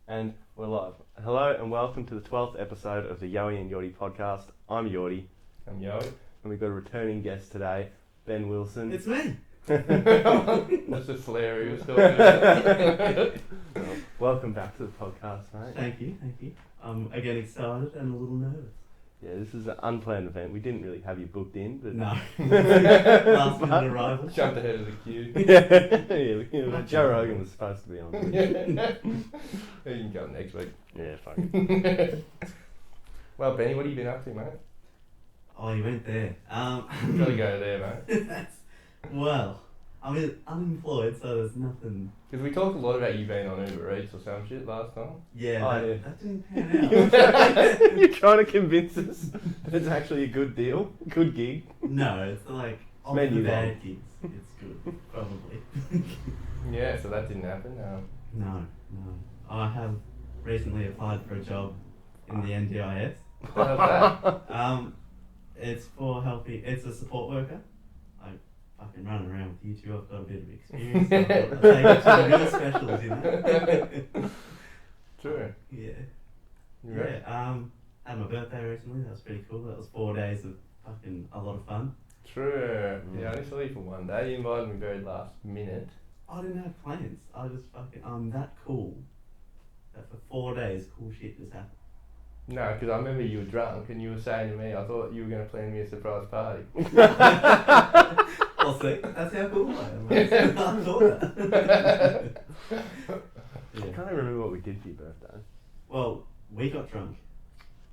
And we're live. Hello and welcome to the 12th episode of the Yoie and Jordi Podcast. I'm Jordi. I'm Yoie. And we've got a returning guest today, Ben Wilson. It's me. That's the flair he was talking about. Well, welcome back to the podcast, mate. Thank you. I'm again excited and a little nervous. Yeah, this is an unplanned event. We didn't really have you booked in, but... No. Last minute arrival. Jumped ahead of the queue. yeah, Joe Rogan was supposed to be on. You can come next week. Yeah, fuck it. Well, Benny, what have you been up to, mate? Oh, you went there. Gotta go there, mate. Well, I'm unemployed, so there's nothing. Because we talked a lot about you being on Uber Eats or some shit last time. Yeah, Oh, yeah. that didn't pan out. You're trying to convince us that it's actually a good deal, good gig. No, it's like of the menu bad long. gigs. It's good, probably. Yeah, so that didn't happen. No. I have recently applied for a job in the NDIS. How's that? It's for helping. It's a support worker. I fucking run around with you two. I've got a bit of experience. So I'll take it to the real specials, you know. True. Yeah. You ready? Had my birthday recently. That was pretty cool. That was 4 days of fucking a lot of fun. True. Yeah, I only saw you for one day. You invited me very last minute. I didn't have plans. I just fucking. I'm that cool. That for 4 days, cool shit just happened. No, because I remember you were drunk and you were saying to me, I thought you were going to plan me a surprise party. Well, see, that's how cool I am. I thought that. I can't even remember what we did for your birthday. Well, we got drunk.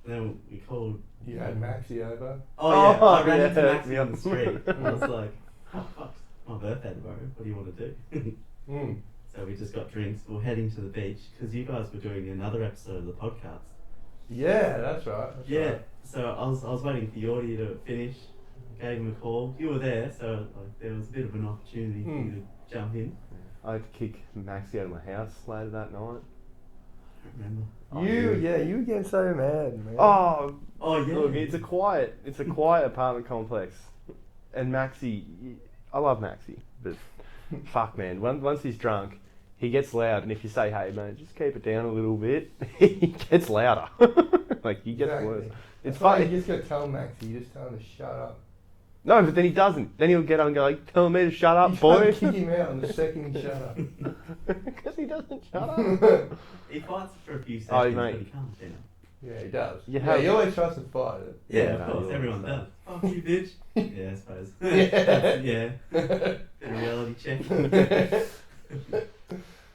Then we called. You had Maxie over. Oh yeah, Oh, I ran into yeah, Maxie yeah. on the street. And I was like, "Oh fuck, it's my birthday tomorrow. What do you want to do?" Mm. So we just got drinks. We're heading to the beach because you guys were doing another episode of the podcast. Yeah, that's right. Yeah. So I was waiting for Yordi to finish. Gave him a call. You were there, so like there was a bit of an opportunity for you to jump in. I had to kick Maxie out of my house later that night. I don't remember. You were getting so mad, man. Oh, Oh yeah. look, it's a quiet apartment complex, and Maxie, I love Maxie, but fuck, man, once he's drunk, he gets loud, and if you say, hey, man, just keep it down a little bit, he gets louder. Like, he gets Exactly. worse. It's That's why funny. you just got to tell Maxie, you just tell him to shut up. No, but then he doesn't. Then he'll get up and go, like, tell me to shut up, You boy. can't kick him out on the second he shut up. Because he doesn't shut up. He fights for a few seconds, Oh, mate. but he calms down. Yeah, he does. You Yeah, have- he always tries to fight it. Yeah, Yeah, of no, course, you everyone always does. Fuck you, bitch. Yeah, I suppose. Yeah. Yeah. Bit of reality check.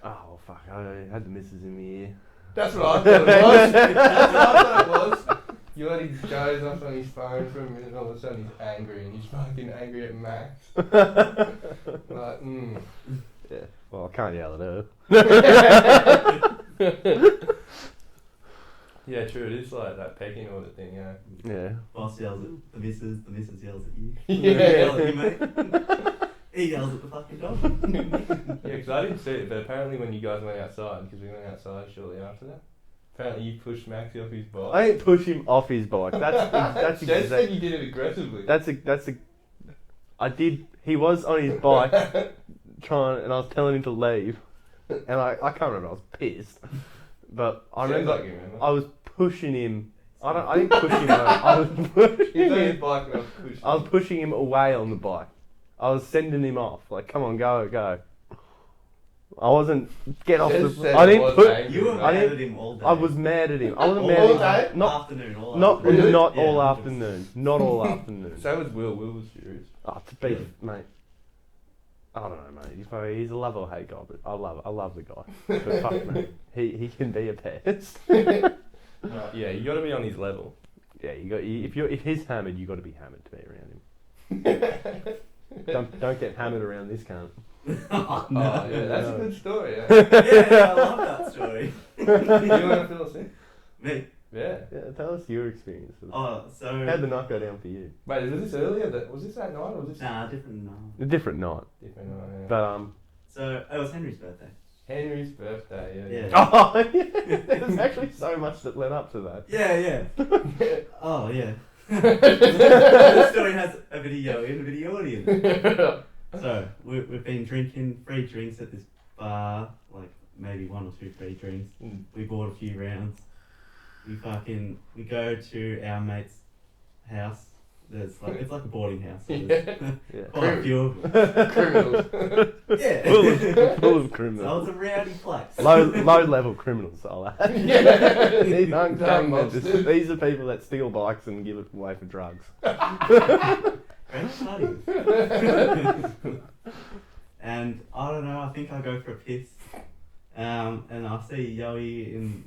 Oh, fuck, I had the missus in my ear. That's what I thought it was. That's what I thought it was. You let him doze off on his phone for a minute, and all of a sudden he's angry, and he's fucking angry at Max. Like, Yeah, well, I can't yell at her. Yeah, true, it is like that pecking order thing, yeah. Yeah. Boss yells at the missus yells at you. Yeah. Yell at you, mate. He yells at the fucking dog. Yeah, because I didn't see it, but apparently when you guys went outside, because we went outside shortly after that, apparently you pushed Maxie off his bike. I didn't push him off his bike. That's Jess said exactly. you did it aggressively. I did. He was on his bike trying, and I was telling him to leave, and I can't remember. I was pissed, but I Sounds remember like you remember. I was pushing him. I didn't push him. I was pushing He was on his him. bike and I was pushing. I was pushing him away on the bike. I was sending him off. Like, come on, go. I wasn't get off Jess the. said I it didn't was put. angry, You were mate. I mad didn't- at him all day. I was mad at him. I wasn't All mad at him. day? Not afternoon, all not afternoon. Really? not Yeah, all 100%. afternoon. Not all afternoon. So was Will. Will was furious. Oh, to be, mate. I don't know, mate. He's a love or hate guy, but I love the guy. But fuck, mate, he can be a pest. Yeah, you got to be on his level. Yeah, if he's hammered, you got to be hammered to be around him. Don't get hammered around this cunt. Oh, no. Oh, yeah, that's a No. good story, yeah. Yeah, I love that story. You want to fill us in? Me. Yeah. Yeah, tell us your experience. Oh, so. How'd the night go down for you? Wait, was this earlier? Was this that night or was this Nah, different. No. A different night, different night? Yeah. but So it was Henry's birthday. Henry's birthday, yeah. Yeah. Oh, yeah. There's actually so much that led up to that. Yeah. Oh yeah. The story has a video in, a video audience. So we've been drinking free drinks at this bar, like maybe 1 or 2 free drinks. Mm. We bought a few rounds. We go to our mate's house. It's like a boarding house. So Yeah. quite a few of them. Criminals. Yeah. Full of So criminals. it's a rowdy place. Low level criminals, I'll add. Yeah. These aren't Dumb gangsters. monsters. These are people that steal bikes and give it away for drugs. Grand parties. And I don't know, I think I go for a piss. And I see Yoie in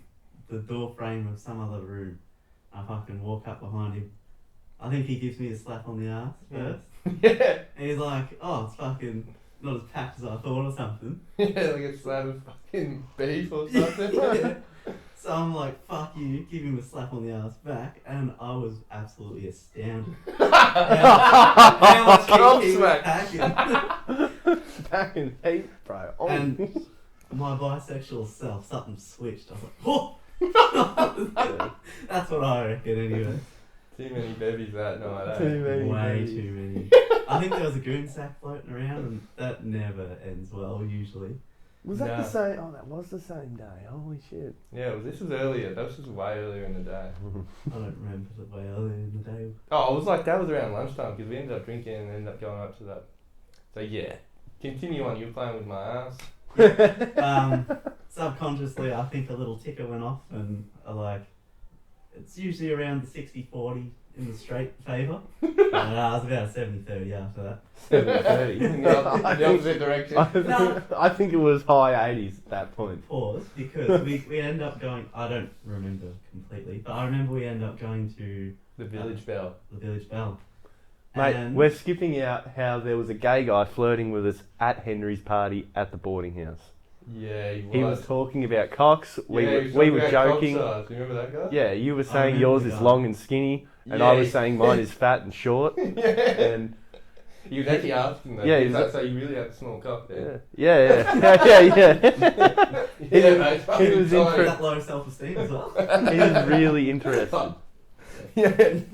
the door frame of some other room. I fucking walk up behind him. I think he gives me a slap on the ass first. Yeah. And he's like, oh, it's fucking not as packed as I thought or something. Yeah, like a slab of fucking beef or something. Yeah. So I'm like, fuck you, give him a slap on the ass back. And I was absolutely astounded. How much he was packing. Back in heat, bro. Oh. And my bisexual self, something switched. I was like, oh! That's what I reckon anyway. Too many bevies that night, eh? Too many. Way too many. I think there was a goon sack floating around and that never ends well usually. Was that No. the same? Oh, that was the same day. Holy shit. Yeah, well, this was earlier. This was way earlier in the day. I don't remember the way earlier in the day. Oh, it was like, that was around lunchtime because we ended up drinking and ended up going up to that. So yeah, continue on, you're playing with my ass. Subconsciously, I think a little ticker went off and it's usually around the 60-40 in the straight favour. And I was about 70-30 after that. 7:30. In the opposite direction. I think it was high 80s at that point. Pause, because we end up going, I don't remember completely, but I remember we end up going to The Village Bell. the Village Bell. Mate, And- we're skipping out how there was a gay guy flirting with us at Henry's party at the boarding house. Yeah, he was. He was talking about cocks. Yeah, he was We talking were about joking. cock size. Remember that guy? Yeah, you were I saying remember yours the is guy. long and skinny, and Yeah, I was saying mine is fat and short. Yeah. And He was actually asking that. Yeah, Yeah, he was- so you really have a small cock there. yeah. Yeah, mate. he was fucking that low self-esteem as well. He was really interested. Yeah.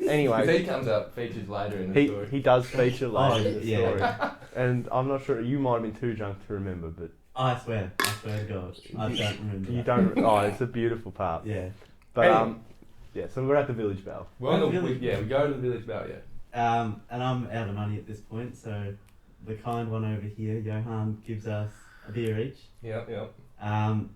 Anyway, Because he comes up, features later in the story. he does feature later in the yeah. story, and I'm not sure you might have been too drunk to remember, but I swear to God, I don't remember. you that. don't. Oh, it's a beautiful part. Yeah. But Anyway. yeah. So we're at the Village Bell. We're on the, Village- we go to the Village Bell, yeah. And I'm out of money at this point, so the kind one over here, Johan, gives us a beer each. Yep. And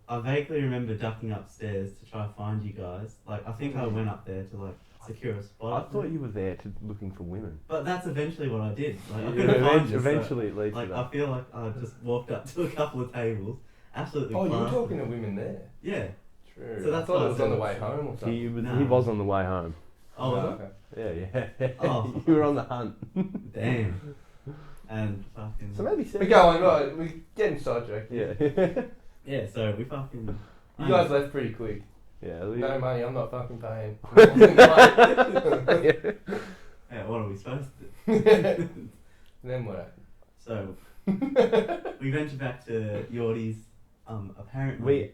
I vaguely remember ducking upstairs to try to find you guys. Like, I think I went up there to secure a I spot. thought you were there looking for women. But that's eventually what I did. Like, I Yeah, couldn't find you, so, eventually, it leads to like, that. I feel like I just walked up to a couple of tables, absolutely. Oh, you were plastered. talking to women there. Yeah. True. So I that's thought what it was I on the said. way home or something. He was No. on the way home. Oh, was okay. Yeah. Oh. You were on the hunt. it? Damn. And fucking. So maybe We're going, right, we're getting sidetracked. Yeah. Yeah, so we fucking. You guys left pretty quick. Yeah. No money, I'm not fucking paying. Yeah, what are we supposed to do? Then what happened? So, we venture back to Jordi's, apparently. We.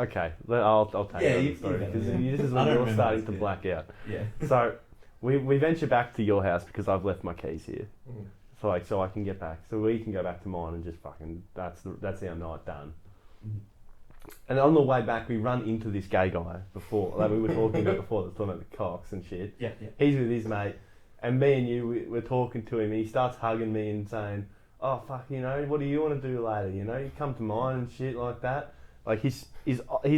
Okay, I'll take Yeah, over you- the story you because go, yeah. this is I when don't you're remember starting this to bit. black out. Yeah. So we venture back to your house because I've left my keys here. Mm. So I can get back. So we can go back to mine and just fucking that's our night done. Mhm. And on the way back, we run into this gay guy before, like we were talking about before, that's talking about the cocks and shit. Yeah. He's with his mate, and me and you, we're talking to him, and he starts hugging me and saying, "Oh fuck, what do you want to do later? You come to mine and shit like that." Like he's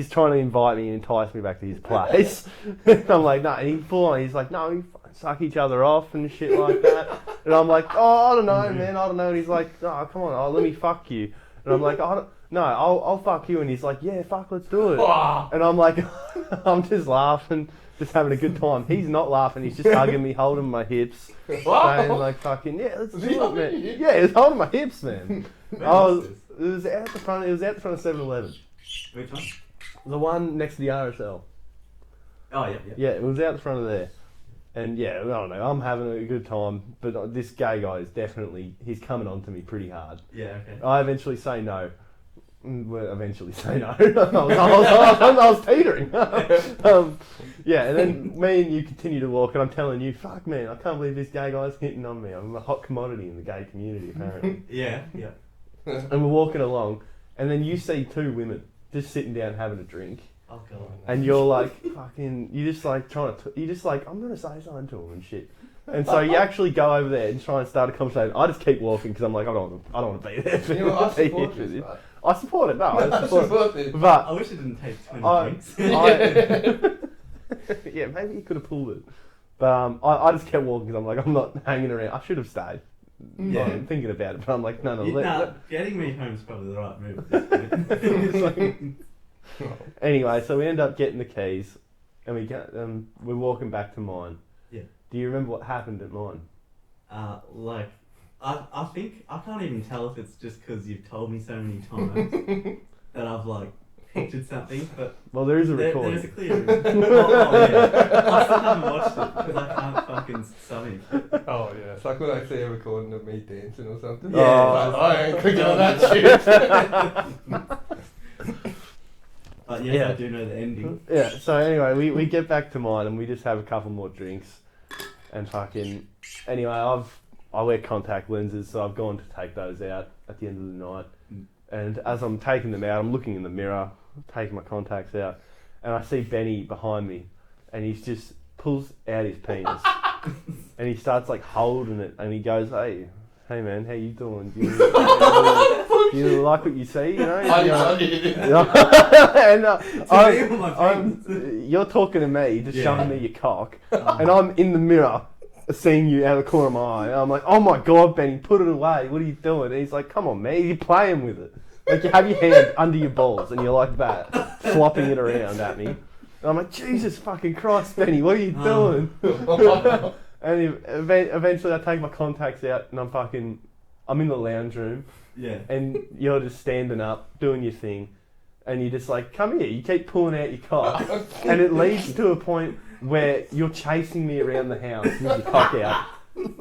trying to invite me and entice me back to his place. I'm like, no, and he's like, no, we fucking suck each other off and shit like that. And I'm like, oh, I don't know, man, I don't know. And he's like, oh, come on, let me fuck you. And I'm like, I'll fuck you. And he's like, yeah, fuck, let's do it. And I'm like, I'm just laughing, just having a good time. He's not laughing, he's just hugging me, holding my hips, saying like, fucking, yeah, let's do it, man. Yeah, he's holding my hips, man. It was out the front of 7-Eleven. Which one? The one next to the RSL. Oh, yeah. Yeah, it was out the front of there. And yeah, I don't know, I'm having a good time, but this gay guy is he's coming on to me pretty hard. Yeah, okay. I eventually say no. Well, eventually say no. I was teetering. Yeah, and then me and you continue to walk, and I'm telling you, fuck man, I can't believe this gay guy's hitting on me. I'm a hot commodity in the gay community, apparently. Yeah. And we're walking along, and then you see two women just sitting down having a drink, Oh god. and you're like, fucking, you're just like you're just like, I'm gonna say something to him and shit. And so you actually go over there and try and start a conversation. I just keep walking because I'm like, I don't want to be there. You know, I support this, mate. I support it. No, I I support support this. But I wish it didn't take 20 drinks. yeah, maybe you could have pulled it. But I just kept walking because I'm like, I'm not hanging around. I should have stayed. Yeah. I'm thinking about it, but I'm like, no. Getting me home is probably the right move at this point. Anyway, so we end up getting the keys, and we're walking back to mine. Yeah. Do you remember what happened at mine? Like, I think, I can't even tell if it's just because you've told me so many times that I've, like, pictured something, but Well, there is a there recording. is a clear oh, yeah. I still haven't watched it because I can't fucking stomach it. Oh yeah, it's like when I see a recording of me dancing or something. Yeah. Like, I ain't clicking on that shit. But yes, Yeah. I do know the ending. Yeah, so anyway, we get back to mine and we just have a couple more drinks and fucking... Anyway, I wear contact lenses, so I've gone to take those out at the end of the night. And as I'm taking them out, I'm looking in the mirror, taking my contacts out, and I see Benny behind me, and he just pulls out his penis, and he starts like holding it, and he goes, hey man, how you doing? Do you like what you see? You know? And you're talking to me, just showing me your cock, and I'm in the mirror, seeing you out of the corner of my eye. And I'm like, oh my god, Benny, put it away. What are you doing? And he's like, come on, man, you're playing with it. Like, you have your hand under your balls and you're like that, flopping it around at me. And I'm like, Jesus fucking Christ, Benny, what are you doing? And eventually I take my contacts out and I'm in the lounge room. Yeah. And you're just standing up, doing your thing. And you're just like, come here, you keep pulling out your cock. And it leads to a point where you're chasing me around the house with your cock out.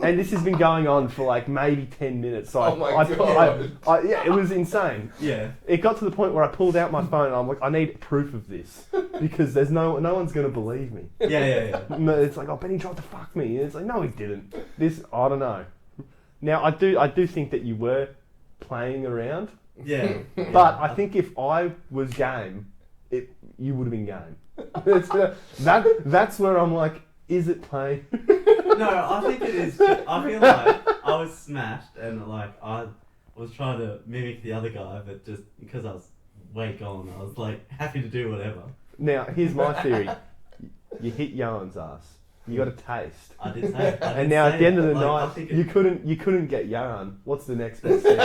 And this has been going on for like maybe 10 minutes. So Oh my God. yeah, it was insane. Yeah. It got to the point where I pulled out my phone and I'm like, I need proof of this. Because there's no one's going to believe me. Yeah. No, it's like, oh, Benny tried to fuck me. And it's like, no, he didn't. I don't know. Now, I do think that you were playing around. Yeah. But I think if I was game, you would have been game. That's where I'm like, is it playing? No, I think it is. I feel like I was smashed and like I was trying to mimic the other guy, but just because I was way gone, I was like happy to do whatever. Now, here's my theory. You hit Yoan's ass. You got a taste. I did say it. And now at the end of the like, night, you couldn't get Yoan. What's the next best thing?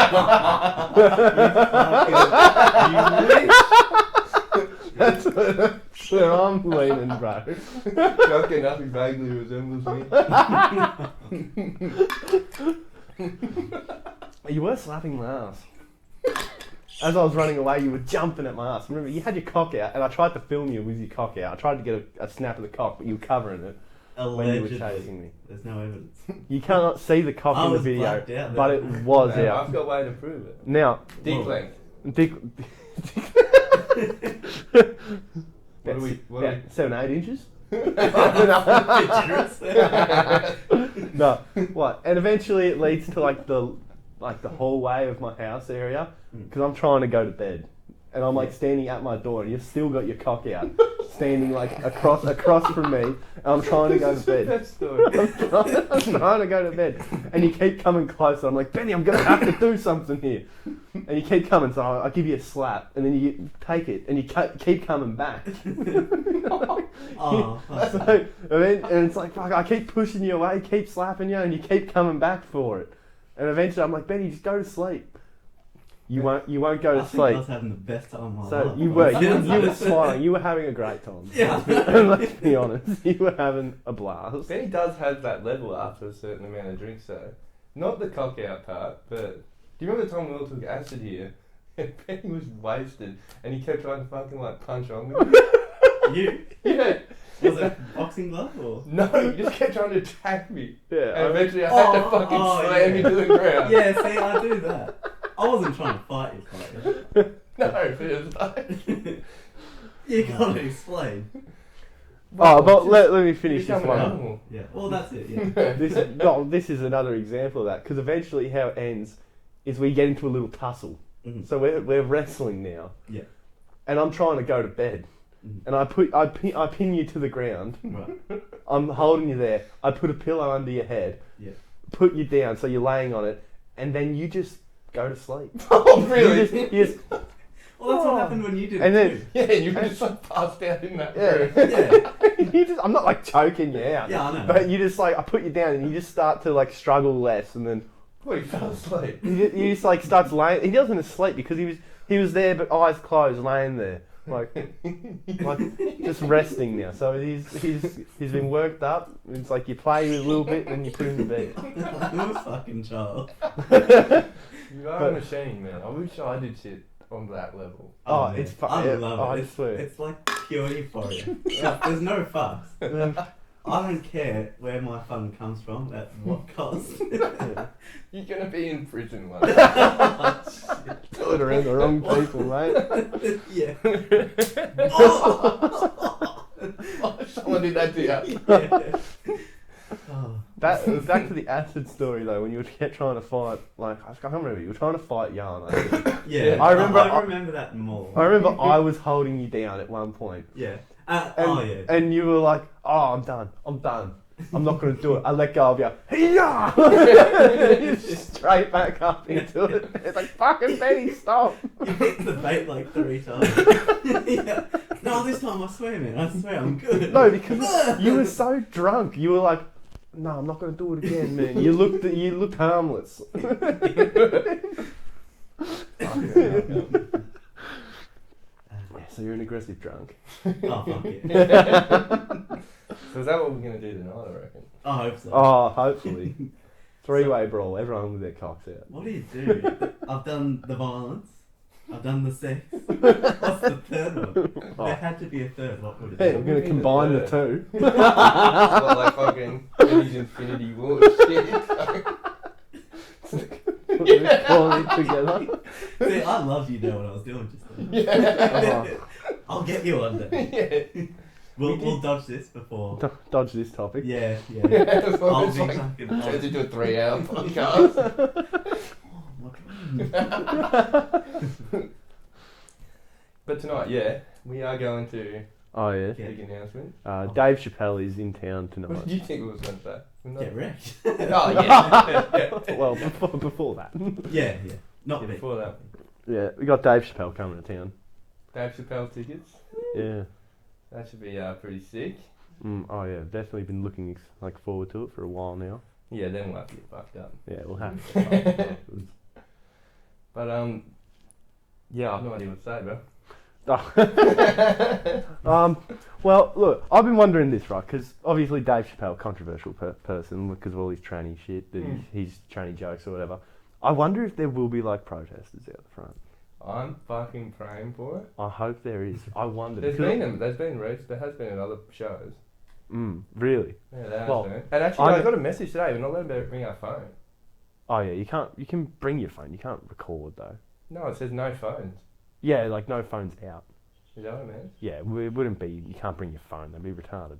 That's where I'm leaning, bro. Fucking nothing vaguely resembles me. You were slapping my ass. As I was running away, you were jumping at my ass. Remember, you had your cock out, and I tried to film you with your cock out. I tried to get a snap of the cock, but you were covering it when you were chasing me. There's no evidence. You cannot see the cock I in the was video, blacked out but then. it was Man, out. I've got a way to prove it. Now, Dick length. Dick. What are we? 7-8 inches. Generous. No, what? And eventually it leads to like the hallway of my house area because I'm trying to go to bed, and I'm like standing at my door, and you've still got your cock out, standing like across from me, and I'm trying to go to bed. That story. I'm trying to go to bed, and you keep coming closer. I'm like, Benny, I'm gonna have to do something here, and you keep coming. So I give you a slap, and then you take it, and you keep coming back. Oh, So, and it's like, fuck, I keep pushing you away, keep slapping you, and you keep coming back for it. And eventually I'm like, Benny, just go to sleep. You won't go to I think sleep. I was having the best time of my So life. you were smiling, you were having a great time. Yeah. Let's be honest, you were having a blast. Benny does have that level after a certain amount of drinks, though. Not the cock out part, but do you remember the time we all took acid here? Benny was wasted, and he kept trying to fucking like punch on me. You? Yeah. Was it boxing glove or? No, you just kept trying to attack me. Yeah. And eventually I had to fucking slam you to the ground. Yeah, see, I do that. I wasn't trying to fight you. No, but it was like... You gotta explain. Oh, but let me finish Become this an one. animal. Yeah, well that's it, yeah. This is another example of that, because eventually how it ends is we get into a little tussle. Mhm. So we're wrestling now. Yeah. And I'm trying to go to bed. Mhm. And I pin you to the ground. Right. I'm holding you there. I put a pillow under your head. Yeah. Put you down so you're laying on it, and then you just go to sleep. Oh, really? You just, Well, that's what happened when you did And it then- too. Yeah, you just like passed out in that Yeah. room. Yeah. I'm not like choking you out. Yeah, I know. But you just like, I put you down and you just start to like struggle less, and then Well, you fell asleep. he just like starts laying. He doesn't asleep because he was there but eyes closed, laying there. Like just resting now. So he's been worked up. It's like you play with a little bit, then you put him to bed. I'm a fucking child. You are But- a machine, man. I wish I did shit on that level. Oh, man. it's fun. I Yeah, love I it. swear. It's like pure euphoria. There's no fuss. I don't care where my fun comes from, at what cost. You're gonna be in prison one day. Do it around the wrong people, mate. Yeah. Someone did that to you. Yeah. Oh. Back to the acid story though, when you were trying to fight, like I can't remember, you were trying to fight Jan. I think. Yeah, I remember- I remember that more. I remember I was holding you down at one point, Yeah. and, and you were like, "Oh, I'm done. I'm not going to do it." I let go of you. Yeah, straight back up into it. It's like, fucking Benny, stop. You hit the bait like 3 times. Yeah. No, this time I swear, man. I swear I'm good. No, because you were so drunk. You were like, "No, I'm not going to do it again, man." You looked harmless. Yeah, so you're an aggressive drunk. Oh, fuck it. So is that what we're gonna do tonight, I reckon? I hope so. Oh, hopefully. Three-way brawl, everyone with their cocks out. What do you do? I've done the violence. I've done the sex. What's the third one? Oh. There had to be a third. What would it Hey, be? we're going to combine the two. What, like fucking Eddie's Infinity War shit? Calling it together. See, I love you know what I was doing just then. Yeah. I'll get you one day. Yeah. We'll dodge this before. Dodge this topic. Yeah, yeah. As long I'll as be like, fucking. turns into a 3-hour podcast. Oh, my God. But tonight, yeah, we are going to Oh, yeah. Yeah. big announcement. Dave Chappelle is in town What tonight. did you think it was going to say? Get wrecked. Oh, yeah. Well, before that. Yeah, yeah. Not Yeah, me. before that. Yeah, we got Dave Chappelle coming to town. Dave Chappelle tickets. Yeah. That should be pretty sick. Oh, yeah. Definitely been looking forward to it for a while now. Yeah, then we'll have to get fucked up. Yeah, we'll have to. get fucked afterwards. But, yeah, I have no idea what to say, bro. Well, look, I've been wondering this, right? Because obviously Dave Chappelle, controversial person because of all his tranny shit, his tranny jokes or whatever. I wonder if there will be like protesters out the front. I'm fucking praying for it. I hope there is. I wonder. There because- has been in other shows. Really? Yeah, there has Well, been. And actually, I got a message today. We're not letting them bring our phone. Oh yeah, you can't. You can bring your phone. You can't record though. No, it says no phones. Yeah, like no phones out. Is that what it means? Yeah, it wouldn't be. You can't bring your phone. That'd be retarded.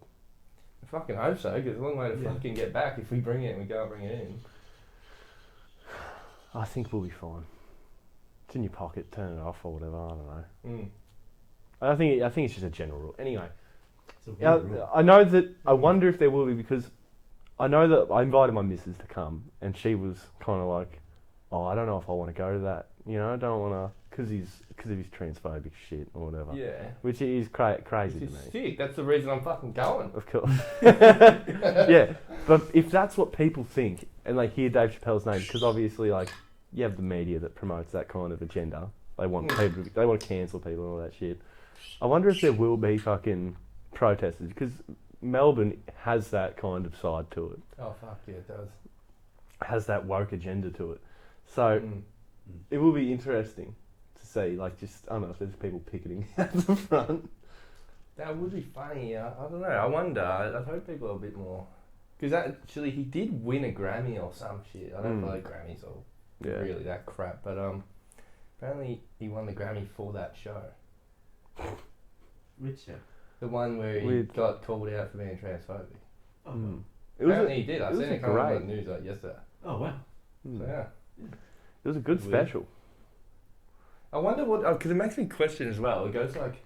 I fucking hope so, because it's a long way to Yeah. fucking get back if we bring it and we can't bring it in. I think we'll be fine. It's in your pocket. Turn it off or whatever. I don't know. Mm. I think it's just a general rule. Anyway, It's a weird yeah, rule. I know that. I wonder if there will be because I know that I invited my missus to come and she was kind of like, "Oh, I don't know if I want to go to that. You know, I don't want to because of his transphobic shit or whatever." Yeah. Which is crazy Which to is me. sick. That's the reason I'm fucking going. Of course. Yeah, but if that's what people think and they hear Dave Chappelle's name, because obviously, like, you have the media that promotes that kind of agenda. They want people. They want to cancel people and all that shit. I wonder if there will be fucking protesters because Melbourne has that kind of side to it. Oh, fuck yeah, it does. Has that woke agenda to it. So it will be interesting to see. Like, just I don't know if there's people picketing at the front. That would be funny. I don't know. I wonder. I hope people are a bit more. Because actually, he did win a Grammy or some shit. I don't follow Grammys or really that crap. But apparently, he won the Grammy for that show. Which show? The one where he got called out for being transphobic. Oh, Apparently, he did. I it was seen a it come on the great- news yesterday. oh wow. So yeah. It was a good Weird. special. I wonder what, because it makes me question as well. It goes like,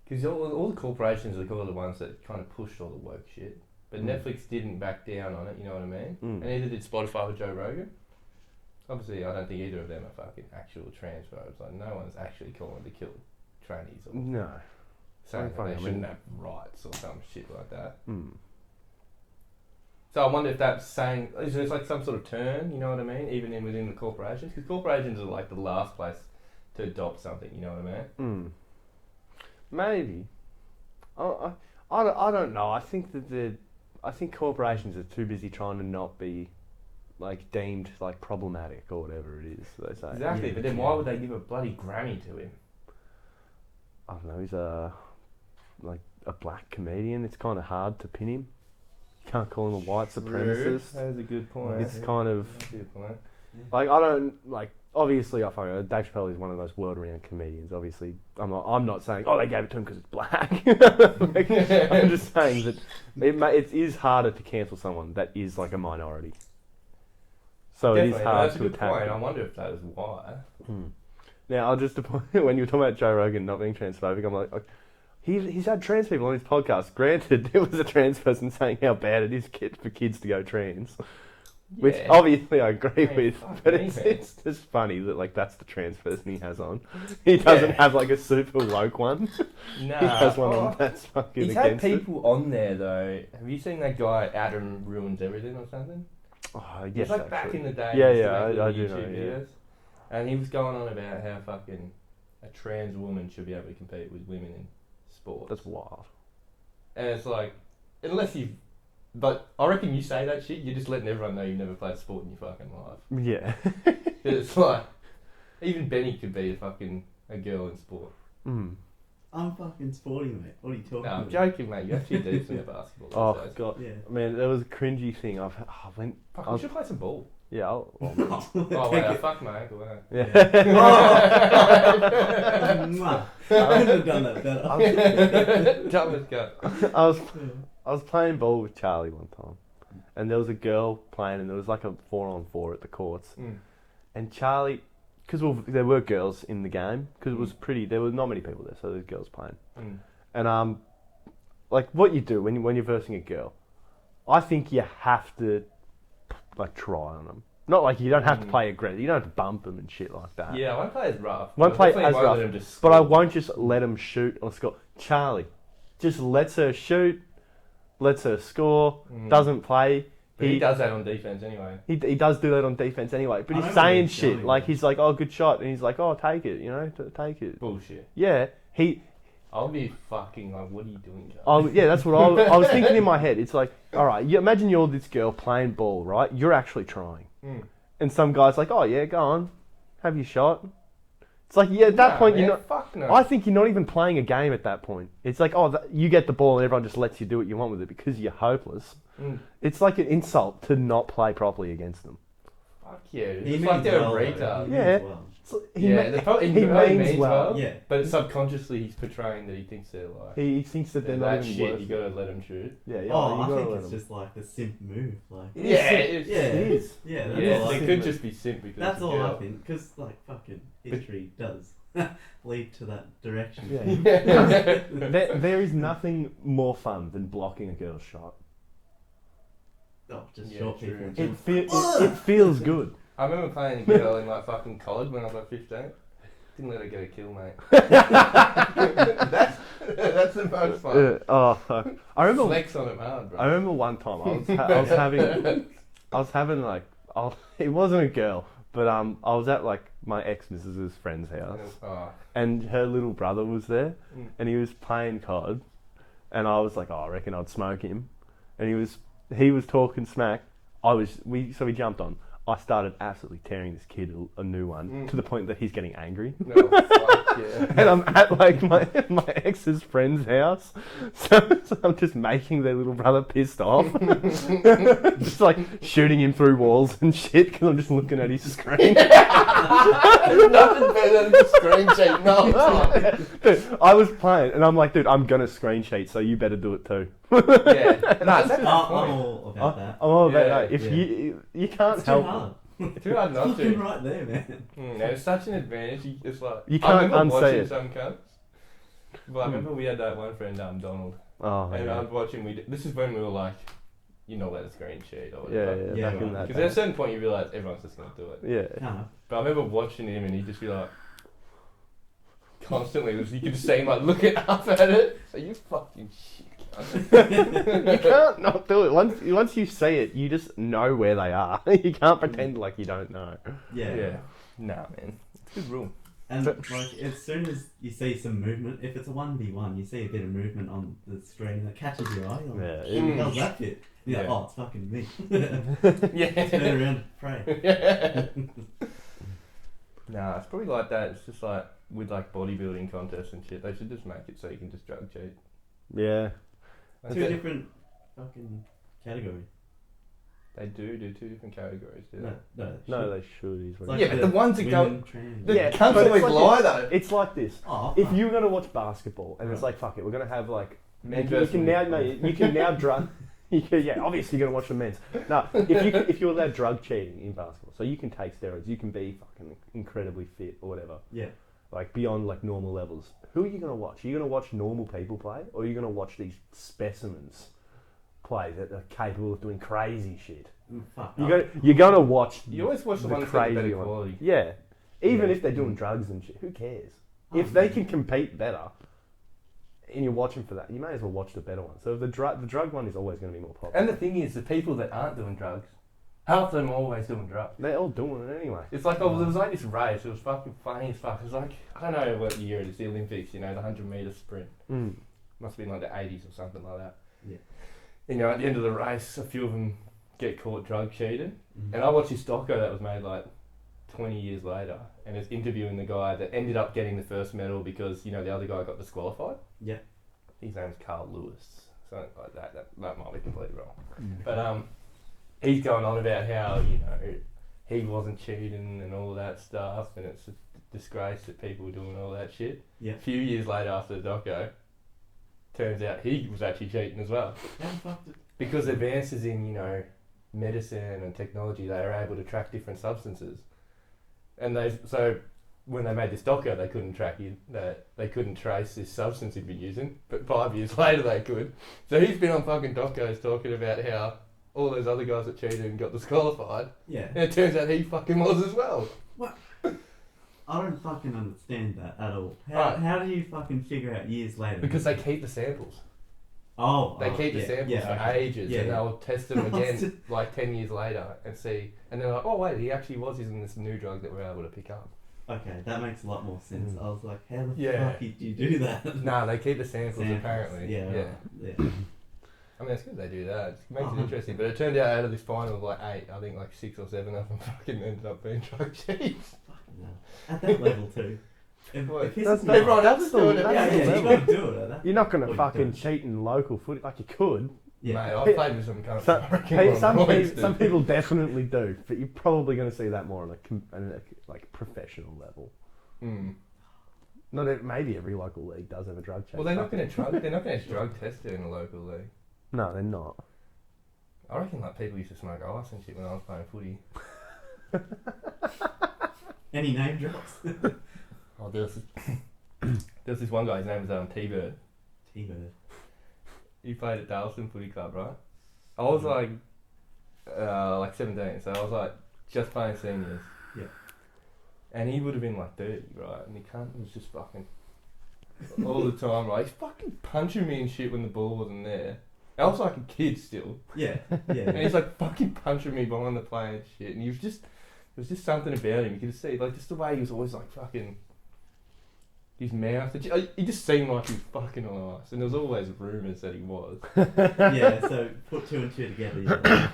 because all the corporations are the ones that kind of pushed all the woke shit. But Netflix didn't back down on it, you know what I mean? And neither did Spotify with Joe Rogan. Obviously, I don't think either of them are fucking actual transphobes. Like, no one's actually calling to kill trannies or saying that they shouldn't have rights or some shit like that. So I wonder if that's saying, is there like some sort of turn, you know what I mean, even within the corporations? Because corporations are like the last place to adopt something, you know what I mean? Maybe. I don't know. I think that I think corporations are too busy trying to not be like deemed like problematic or whatever it is they say. Exactly, but then why would they give a bloody Grammy to him? I don't know. He's a black comedian. It's kind of hard to pin him. You can't call him a white supremacist. That is a good point. It's kind of That's a good point. like I don't like. Obviously, Dave Chappelle is one of the most world-renowned comedians. Obviously, I'm not saying they gave it to him because it's black. I'm just saying that it is harder to cancel someone that is like a minority. So Definitely, it is hard that's to a good attack. point. Them. I wonder if that is why. Now, I'll just when you were talking about Joe Rogan not being transphobic, I'm like he's had trans people on his podcast. Granted, it was a trans person saying how bad it is for kids to go trans. Yeah. Which obviously I agree with, fuck but me, it's just funny that like that's the trans person he has on. He doesn't have like a super woke one. Nah, He has one on that's fucking he's had against it. people on there though. Have you seen that guy Adam Ruins Everything or something? Oh, It yes, was like back actually. in the day. Yeah, he used to yeah, make I little do know, YouTube yeah. videos. And he was going on about how fucking a trans woman should be able to compete with women in sports. That's wild. And it's like, unless you, but I reckon you say that shit, you're just letting everyone know you've never played sport in your fucking life. Yeah. It's like, even Benny could be a girl in sport. I'm fucking sporty, mate. What are you talking No, I'm about? joking, mate. You're actually decent at basketball. Oh these days. god, Yeah. man, there was a cringy thing. I went. Fuck, we should play some ball. Yeah. Oh, wait, I fucked my ankle, eh? Yeah. Mwah. I could have done that better. Dumb as gut. I was playing ball with Charlie one time, and there was a girl playing, and there was like a 4-on-4 at the courts, and Charlie, because there were girls in the game, because it was there were not many people there, so there's girls playing, and like what you do when you're versing a girl, I think you have to like try on them. Not like you don't have to play aggressive. You don't have to bump them and shit like that. Yeah, I won't play as rough. Won't play as rough, Just but I won't just let them shoot or score. Charlie just lets her shoot, lets her score, doesn't play. But he does that on defense anyway. He does do that on defense anyway, but I he's remember saying him shit showing like that. he's like, oh, good shot, and he's like, oh, take it, you know, take it. Bullshit. Yeah, I'll be fucking like, what are you doing, Charlie? Oh yeah, that's what I was thinking in my head. It's like, all right, imagine you're this girl playing ball, right? You're actually trying, and some guy's like, oh yeah, go on, have your shot. It's like, yeah, at that point, man, you're not. Fuck no. I think you're not even playing a game at that point. It's like, you get the ball and everyone just lets you do what you want with it because you're hopeless. It's like an insult to not play properly against them. Fuck yeah. He It's like means they're a well, though. retard. He Yeah. means well. He means well. Yeah. But subconsciously he's portraying that he thinks they're like... He thinks that they're that not even shit, worth you it. gotta let him shoot. Yeah, yeah. Oh, you I gotta think let it's them. just like the simp move. Like, Yeah, It is. yeah, that's Yeah, all I they think. could just be simp because That's it's a all I girl. think, because like fucking history does lead to that direction. Yeah. There is nothing more fun than blocking a girl's shot. Oh, just Yeah, short true. people. It feels good. I remember playing a girl in like fucking college when I was like 15. Didn't let her get a kill, mate. that's the most fun. Oh, fuck. I remember. Flex on him hard, bro. I remember one time I was having like, it wasn't a girl, but I was at like my ex-missus's friend's house, Oh. and her little brother was there, and he was playing COD, and I was like, oh, I reckon I'd smoke him, and he was talking smack. We jumped on. I started absolutely tearing this kid a new one to the point that he's getting angry. No, fuck yeah. And I'm at like my ex's friend's house, so I'm just making their little brother pissed off, just like shooting him through walls and shit because I'm just looking at his screen. Nothing better than the screen sheet. No. Dude, I was playing and I'm like, dude, I'm gonna screen sheet, so you better do it too. Yeah. No, that's a good I'm point. all about that. I'm all about Yeah, that. If yeah. you can't It's too help hard. It's too hard not Fucking to. right there, man. It's such an advantage. It's like You I can't remember unsee watching it. some cunts. But I remember we had that one friend, Donald, Oh, and yeah. I was watching. This is when we were like, you know, let a screen sheet or Yeah, whatever. Yeah, back in right. that Because at a day. certain point you realise everyone's just gonna do it. Yeah. Can't. But I remember watching him and he'd just be like, constantly, you could just see him like looking up at it. So you fucking shit. You can't not do it. Once you see it, you just know where they are. You can't pretend like you don't know. Yeah. Yeah. Nah, man. It's a good rule. And like as soon as you see some movement, if it's a 1v1, you see a bit of movement on the screen that catches your eye. Like, Yeah. who the hell's that bit? You're like, Yeah. oh, it's fucking me. Yeah. Turn around and pray. Nah, it's probably like that. It's just like with like bodybuilding contests and shit. They should just make it so you can just drug cheat. Yeah. Like Two they- different fucking categories. They do two different categories, do No, they? no. No, they should. Is It's what like Yeah, but the ones that go- women trans. The Yeah, cunts but it's always like lie though. It's like this. Oh, If fuck. you're gonna watch basketball and it's Right. like fuck it, we're gonna have like Men you versus can now women. no, you can now drug. Yeah, obviously you're gonna watch the men's. No, if you're allowed drug cheating in basketball, so you can take steroids, you can be fucking incredibly fit or whatever, Yeah. like beyond like normal levels. Who are you gonna watch? Are you gonna watch normal people play, or are you gonna watch these specimens play that are capable of doing crazy shit? Fuck. You're gonna watch. You always watch the the ones that are better crazy one. quality. Yeah, even Yeah. if they're doing drugs and shit, who cares? Oh, If they man. can compete better, and you're watching for that, you may as well watch the better one. So the drug one is always going to be more popular. And the thing is, the people that aren't doing drugs, half of them are always doing drugs. They're all doing it anyway. It's like, oh, there was like this race, it was fucking funny as fuck. It was like, I don't know what year it is, the Olympics, you know, the 100 metre sprint. Mm. Must have been like the 80s or something like that. Yeah. You know, at the end of the race, a few of them get caught drug cheating. Mhm. And I watched this doco that was made like 20 years later, and it's interviewing the guy that ended up getting the first medal because, you know, the other guy got disqualified. Yeah. His name's Carl Lewis, something like that. That might be completely wrong. But he's going on about how, you know, he wasn't cheating and all that stuff, and it's a disgrace that people were doing all that shit. Yeah. A few years later after the doco, turns out he was actually cheating as well. How the fuck did... Because advances in, you know, medicine and technology, they are able to track different substances. And so when they made this doco, they couldn't they couldn't trace this substance he'd been using, but 5 years later they could. So he's been on fucking docos talking about how all those other guys that cheated and got disqualified, Yeah. and it turns out he fucking was as well. I don't fucking understand that at all. Right. How do you fucking figure out years later? Because they keep the samples. They They keep the samples for ages, Yeah, and yeah. they'll test them again like 10 years later and see, and they're like, oh wait, he actually was using this new drug that we're able to pick up. Okay, that makes a lot more sense. Mm. I was like, how the Yeah. fuck did you do that? Nah, they keep the samples, Samples, apparently. Yeah. Yeah. Yeah. I mean, it's good they do that. It makes Uh-huh. it interesting. But it turned out of this final of like 8, I think like 6 or 7 of them fucking ended up being drug cheats. Fucking hell. At that level too. What? If That's not, Everyone else is doing it. yeah, that's yeah, the you level. gotta do it at that. You're not going Or to you fucking don't. cheat in local footy. Like you could. Yeah. Mate, I've played with some cunts. Some, I reckon one of some the people definitely do, but you're probably going to see that more on a like professional level. Mm. Not maybe every local league does have a drug check. Well, they're not going to drug test it in a local league. No, they're not. I reckon like people used to smoke ice and shit when I was playing footy. Any name drops? Oh, there's this one guy. His name was T-Bird. T-Bird. He played at Dalston Footy Club, right? I was like 17, so I was like just playing seniors. Yeah. And he would have been like 30, right? And he was just fucking all the time, right? He's fucking punching me and shit when the ball wasn't there. I was like a kid still, Yeah. and Yeah. he's like fucking punching me behind the play and shit. And he was just, there was just something about him. You could see, like, just the way he was always like fucking. His mouth, he just seemed like he was fucking on ice, and there was always rumours that he was. Yeah. So put 2 and 2 together. You're like,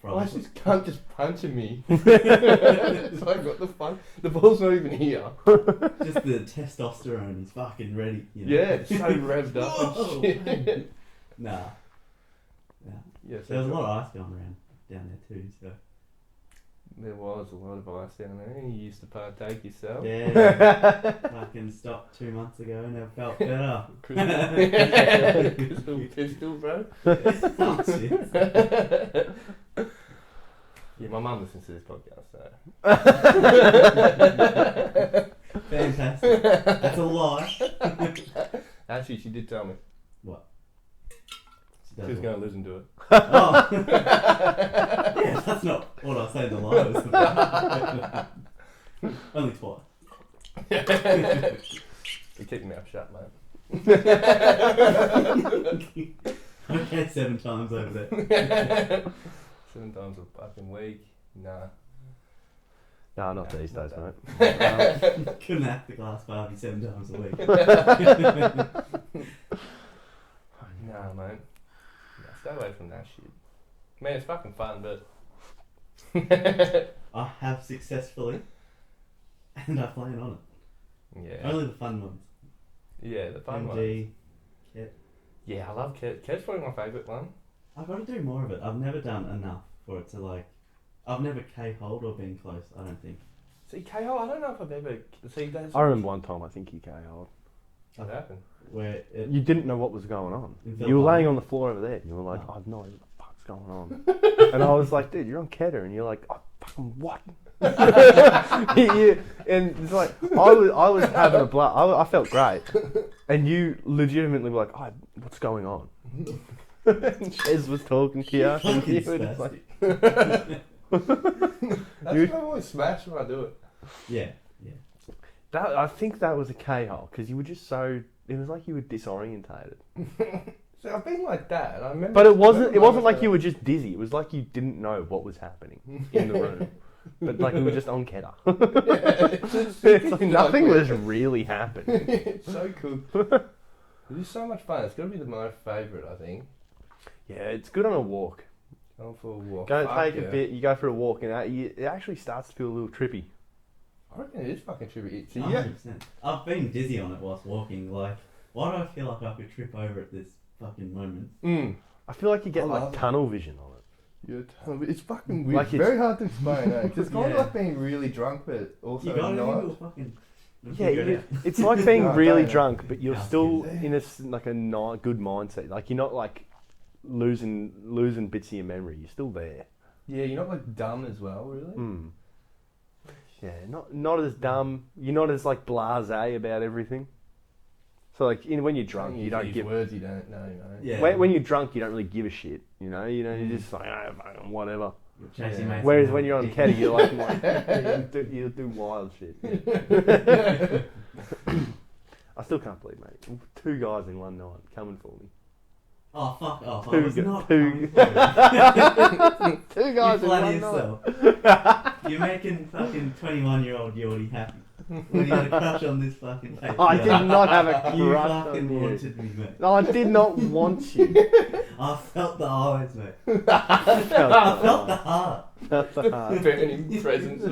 Why is probably. this cunt just punching me? It's like, what the fuck? The ball's not even here. Just the testosterone is fucking ready. You know? Yeah, it's so revved up Whoa, and shit. man. Nah. Yeah, There was a lot of ice going around down there too. So. There was a lot of ice down there. You used to partake yourself. Yeah. Fucking stopped 2 months ago and I felt better. Crystal pistol, bro. Oh, shit. Yeah, my mum listens to this podcast, so. Fantastic. That's a lie. Actually, she did tell me. What? She was going to listen to it. Oh. Yeah, that's not what I say the lie was about. Only twice. You keep your mouth shut, mate. Okay, 7 times over there. 7 times a fucking week? Nah. No, not these days, not mate. Couldn't act the glass Barbie 7 times a week. Nah, mate. Nah, stay away from that shit. Man, it's fucking fun, but... I have successfully, and I plan on it. Yeah. Only the fun ones. Yeah, the fun ones. MG, Ket. Yeah, I love Ket. Ket's probably my favourite one. I've got to do more of it. I've never done enough for it to like. I've never K-holed or been close, I don't think. See, KO, I don't know if I've ever... See, that's... I remember one time I think you KO'd. What happened? Where it, You didn't know what was going on. In You were Philippines. laying on the floor over there and you were like, Oh. I have no idea what the fuck's going on. And I was like, dude, you're on Keter. And you're like, oh, fucking what? And it's like, I was having a blast. I felt great. And you legitimately were like, oh, what's going on? And Chez was talking to you. And Fucking you were just like, That's why I always smash when I do it. yeah. I think that was a K-hole because you were just so. It was like you were disorientated. So I've been like that. I remember. But it wasn't like you were just dizzy. It was like you didn't know what was happening in the room. But like you were just on Keter. It's like nothing was really happening. It's so cool. It is so much fun. It's got to be my favourite, I think. Yeah, it's good on a walk. Going for a walk. Go Fuck take yeah. a bit. You go for a walk, and it actually starts to feel a little trippy. I reckon it is fucking trippy. So 100%. I've been dizzy on it whilst walking. Like, why do I feel like I could trip over at this fucking moment? I feel like you get I like love it. tunnel vision on it. It's fucking weird. Like It's very hard to explain, eh? 'Cause it's kind Yeah. of like being really drunk, but also You got it not. into a fucking. Yeah, figure it out. it's like being No, I really don't. drunk, but you're Yeah. still in a good mindset. Like you're not like losing bits of your memory. You're still there. Yeah, you're not like dumb as well, really. Mm. Yeah, not as dumb. You're not as like blasé about everything. So like when you're drunk, you don't use give. words you don't know, mate. Yeah. When you're drunk, you don't really give a shit. You're just like fucking whatever. You're chasing Yeah. mates Whereas around. when you're on Keddy, you're like you do wild shit. I still can't believe, mate. 2 guys in one night coming for me. Oh, fuck off. I Two was go- not two- coming for you. 2 guys You in one flatter night. yourself. You're making fucking 21-year-old Jordi happy. When you had a crush on this fucking tape. I did not have a You crush fucking on you. wanted me, mate. No, I did not want you. I felt the eyes, mate. I I felt the heart. Felt the heart. Burning presence.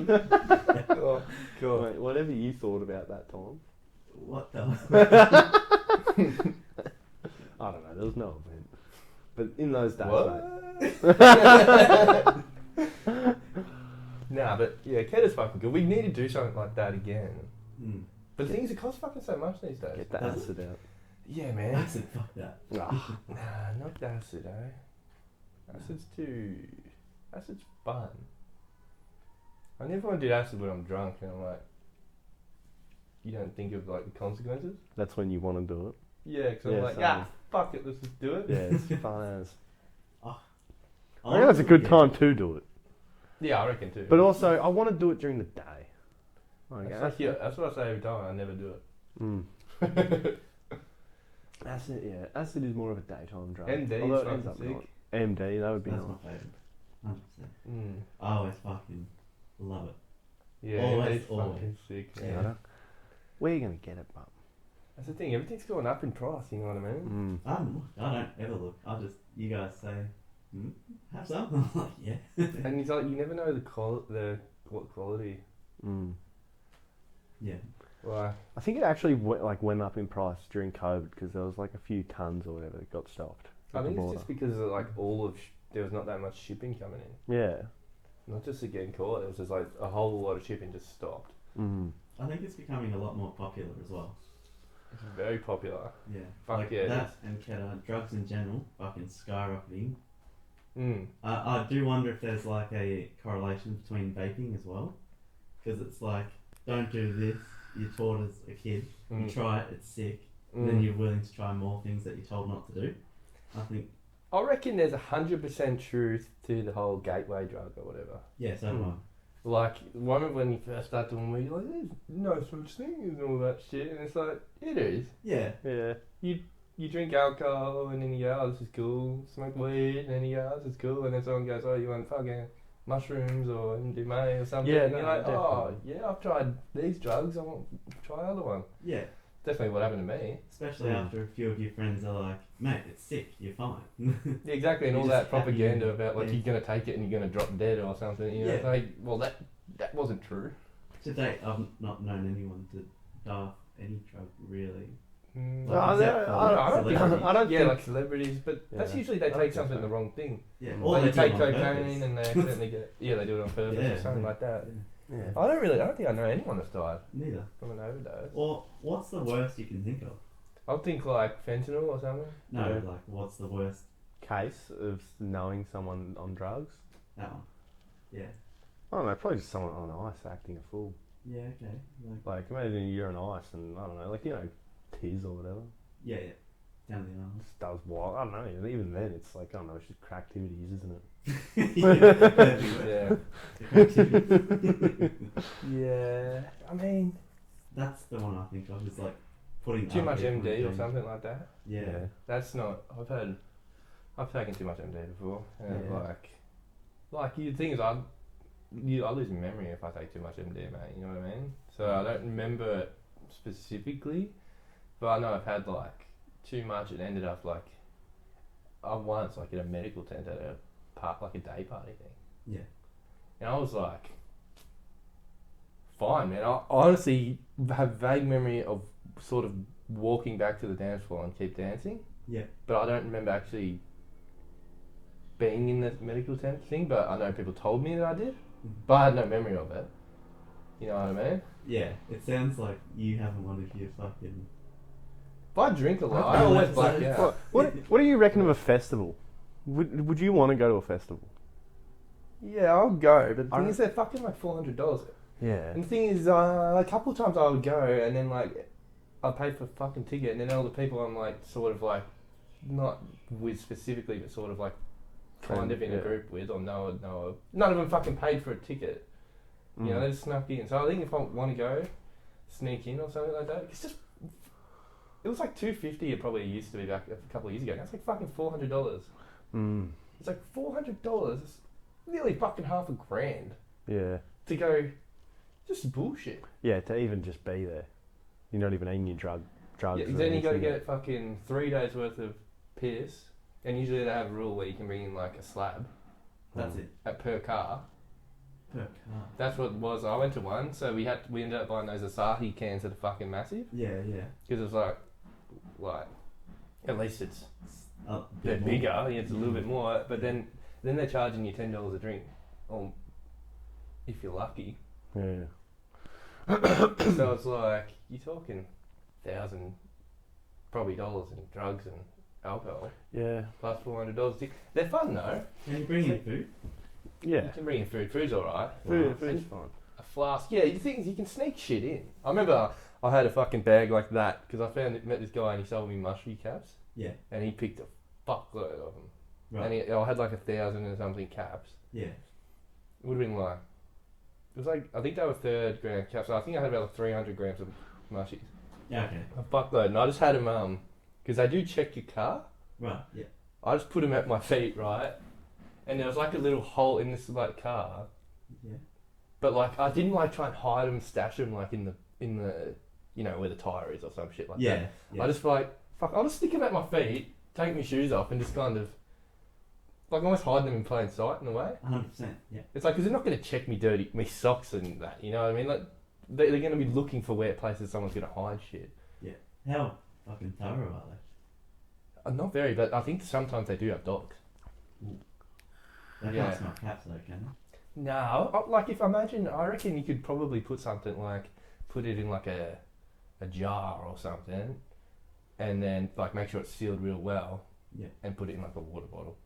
Oh, God. Mate, whatever you thought about that time. What the? I don't know. There was no event. But in those days, What? Nah, but yeah, Ket is fucking good. We need to do something like that again. Mm. But the thing is, it costs fucking so much these days. get the Does acid out. Yeah, man. Acid, fuck that. Ah, Nah, not the acid, eh? Acid's fun. I never want to do acid when I'm drunk and I'm like, you don't think of like the consequences? that's when you want to do it. Yeah, because Yeah, I'm like, same. fuck it, let's just do it. Yeah, it's fun as. Oh, I think that's a good yeah. time to do it. Yeah, I reckon too. But also, I want to do it during the day. Like, That's what I say every time, I never do it. Mm. Acid is more of a daytime drug. MD is Although it fucking ends up sick. not. MD, that would be That's nice. my favourite. 100%. I always fucking love it. Yeah, Always, MD's always. fucking sick. Yeah. Yeah. Where are you going to get it, but? That's the thing, everything's going up in price, you know what I mean? Mm. I don't ever look. You guys say, have some? I'm like, yeah. And he's like, you never know the quality. Mm. Yeah. Why? I think it actually went up in price during COVID because there was like a few tons or whatever that got stopped. I at the think it's border. just because of like there was not that much shipping coming in. Yeah. Not just it getting caught, it was just like a whole lot of shipping just stopped. Mm. I think it's becoming a lot more popular as well. It's very popular. Yeah. Fuck like yeah, it that and drugs in general, fucking skyrocketing. I do wonder if there's like a correlation between vaping as well, because it's like, don't do this. You're taught as a kid. You try it, it's sick. And then you're willing to try more things that you're told not to do. I reckon there's 100% truth to the whole gateway drug or whatever. Yeah, so do I. Like, one of when you first start doing weed, you're like, there's no such thing as all that shit. And it's like, it is. Yeah. Yeah. You drink alcohol and then you go, oh, this is cool. Smoke weed and then you go, oh, this is cool. And then someone goes, oh, you want fucking mushrooms or MDMA or something. Yeah, and you're like, oh, definitely. yeah, I've tried these drugs. I want to try the other one. Yeah. Definitely what happened to me. Especially after a few of your friends are like, mate, it's sick, you're fine. Yeah, exactly, and You're all just that propaganda happy, about like yeah. you're gonna take it and you're gonna drop dead or something. You know, it's Yeah. like, well, that wasn't true. To date, I've not known anyone to die off any drug, really. No, Like, except for I don't think. celebrities. I don't Yeah, think- like celebrities, but that's Yeah. usually they I don't take think something so. the wrong thing. Yeah, Or they they take do it on cocaine purpose. and they accidentally get. Yeah, they do it on purpose or Yeah. something like that. Yeah. Yeah. I don't think I know anyone that's died Neither. from an overdose. Or what's the worst you can think of? I think like fentanyl or something. No, Yeah. like what's the worst? Case of knowing someone on drugs. That one. Yeah. I don't know, probably just someone on ice acting a fool. Yeah. Okay. Like, imagine you're on ice and, I don't know, like, you know, Tiz or whatever. Yeah. Down the arms. Just does wild. I don't know, even then it's like, I don't know, it's just cracktivities, isn't it? Yeah. I mean, That's the one I think of. Is like putting too other much people in MD or danger. something like that. Yeah. That's not. I've taken too much MD before, and Yeah. like the thing is, I lose memory if I take too much MD, mate. You know what I mean? So I don't remember it specifically, but I know I've had like too much. It ended up like I once like in a medical tent at a like a day party thing. Yeah. And I was like, fine, man. I honestly have vague memory of sort of walking back to the dance floor and keep dancing. Yeah. But I don't remember actually being in the medical tent thing, but I know people told me that I did. But I had no memory of it. You know what I mean? Yeah. It sounds like you haven't one of your fucking. If I drink a lot, I Okay, always so black it's- out. What do you reckon of a festival? Would you want to go to a festival? Yeah, I'll go, but the I thing is they're fucking like $400. Yeah. And the thing is, a couple of times I would go and then like I'd pay for a fucking ticket and then all the people I'm like sort of like not with specifically but sort of like kind of in a Yeah. group with or know none of them fucking paid for a ticket. You know, they just snuck in. So I think if I want to go, sneak in or something like that. It's just it was like $250 it probably used to be back a couple of years ago. Now it's like fucking $400. It's like $400. It's nearly fucking $500 Yeah. to go. Just bullshit. Yeah, to even just be there. You're not even eating your drugs. Yeah, or then you got to anything. get fucking 3 days worth of piss, and usually they have a rule where you can bring in like a slab That's it. per car. Per car. That's what it was. I went to one, so we ended up buying those Asahi cans that are fucking massive Yeah. Yeah. because it's like at least it's they're bit more. bigger. Yeah, it's a little bit more, but then they're charging you $10 a drink, or if you're lucky. Yeah. So it's like you're talking $1,000 probably dollars in drugs and alcohol Yeah. plus $400. They're fun though. Can you bring in food? Yeah. You can bring in food. Food's alright. Food's fine. A flask. Yeah, the thing is you can sneak shit in. I remember I had a fucking bag like that because I met this guy and he sold me mushy caps Yeah. and he picked a fuckload of them. Right. And I had like 1,000 and something caps. Yeah. It would have been like, it was like, I think they were 3rd gram caps. So I think I had about like 300 grams of mushies. Yeah. Okay. A fuckload. And I just had them, because they do check your car. Right. Yeah. I just put them at my feet, right? And there was like a little hole in this like car. Yeah. But like, I didn't like try and hide them, stash them like in the, you know, where the tyre is or some shit like Yeah. that. Yeah. I just like, fuck, I'll just stick them at my feet, take my shoes off and just kind of, like almost hide them in plain sight in a way. 100%. Yeah. It's like, because they're not going to check me socks and that, you know what I mean? Like, they're going to be looking for where places someone's going to hide shit. How fucking thorough are they? Not very, but I think sometimes they do have dogs. They Yeah. can't smell caps though, can No, like I reckon you could probably put something like, put it in like a jar or something, and then like make sure it's sealed real well, Yeah. and put it in like a water bottle.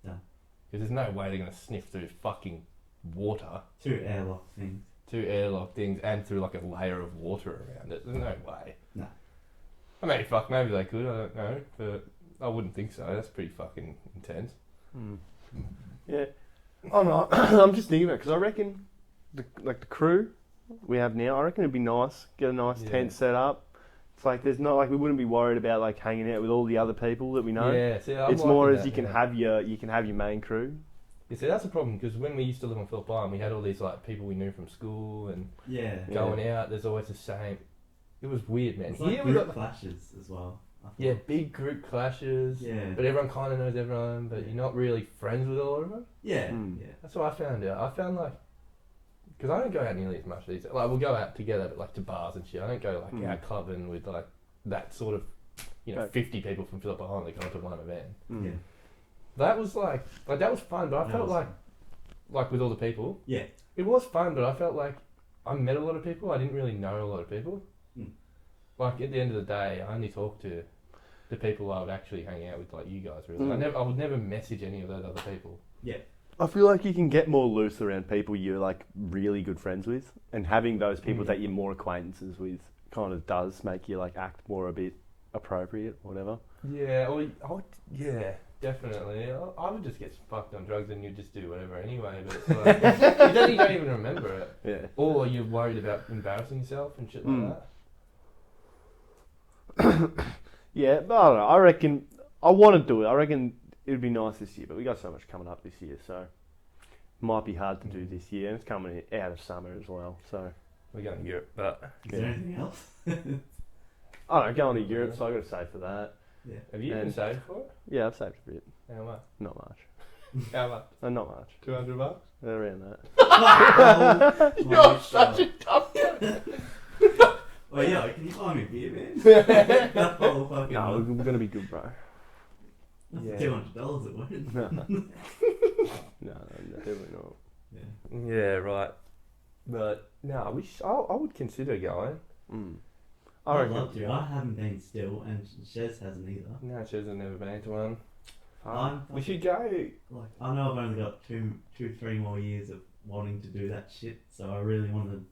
Done. Because there's no way they're going to sniff through fucking water. 2 airlock things. 2 airlock things and through like a layer of water around it. There's no way. No. I mean, fuck, maybe they could, I don't know. But I wouldn't think so. That's pretty fucking intense. Yeah. I'm not. I'm just thinking about it because I reckon the crew we have now, I reckon it'd be nice. Get a nice tent set up. It's like there's not like we wouldn't be worried about like hanging out with all the other people that we know. Yeah, see, I'm it's more liking as that, you can have your main crew. You see, that's the problem because when we used to live on Phillip Island, we had all these like people we knew from school and going out. There's always the same. It was weird, man. It's like group clashes as well. Yeah, big group clashes. Yeah. But everyone kind of knows everyone, but you're not really friends with all of them. Yeah. Yeah. That's what I found out. I found like, because I don't go out nearly as much these days. Like we'll go out together, but like to bars and shit. I don't go like out clubbing with like that sort of, 50 people from Phillip Island that go to one event. Yeah. That was like that was fun, but I felt like with all the people. Yeah. It was fun, but I felt like I met a lot of people. I didn't really know a lot of people. Like at the end of the day, I only talked to the people I would actually hang out with, like you guys. Really, I would never message any of those other people. Yeah. I feel like you can get more loose around people you're like really good friends with, and having those people that you're more acquaintances with kind of does make you like act more a bit appropriate, or whatever. Yeah, yeah, definitely. I would just get fucked on drugs and you'd just do whatever anyway. But it's like, you don't even remember it. Yeah. Or you're worried about embarrassing yourself and shit like that. Yeah, but I don't know. I reckon I want to do it. I reckon it would be nice this year, but we got so much coming up this year, so it might be hard to do this year. And it's coming out of summer as well, so we're going to Europe. But is there anything else? I don't know, going to Europe, so I got to save for that. Yeah. Have you even saved for it? Yeah, I've saved a bit. How much? Not much. How much? Not much. $200? Around that. You're such a tough guy. Well, yeah, can you buy me a beer, man? That whole fucking No, we're going to be good, bro. That's $200 it won't. No, definitely not. Yeah, right. But no, I would consider going. I'd love to. I haven't been still, and Shez hasn't either. No, Shez has never been to one. We should go. Like, I know I've only got 3 more years of wanting to do that shit, so I really want to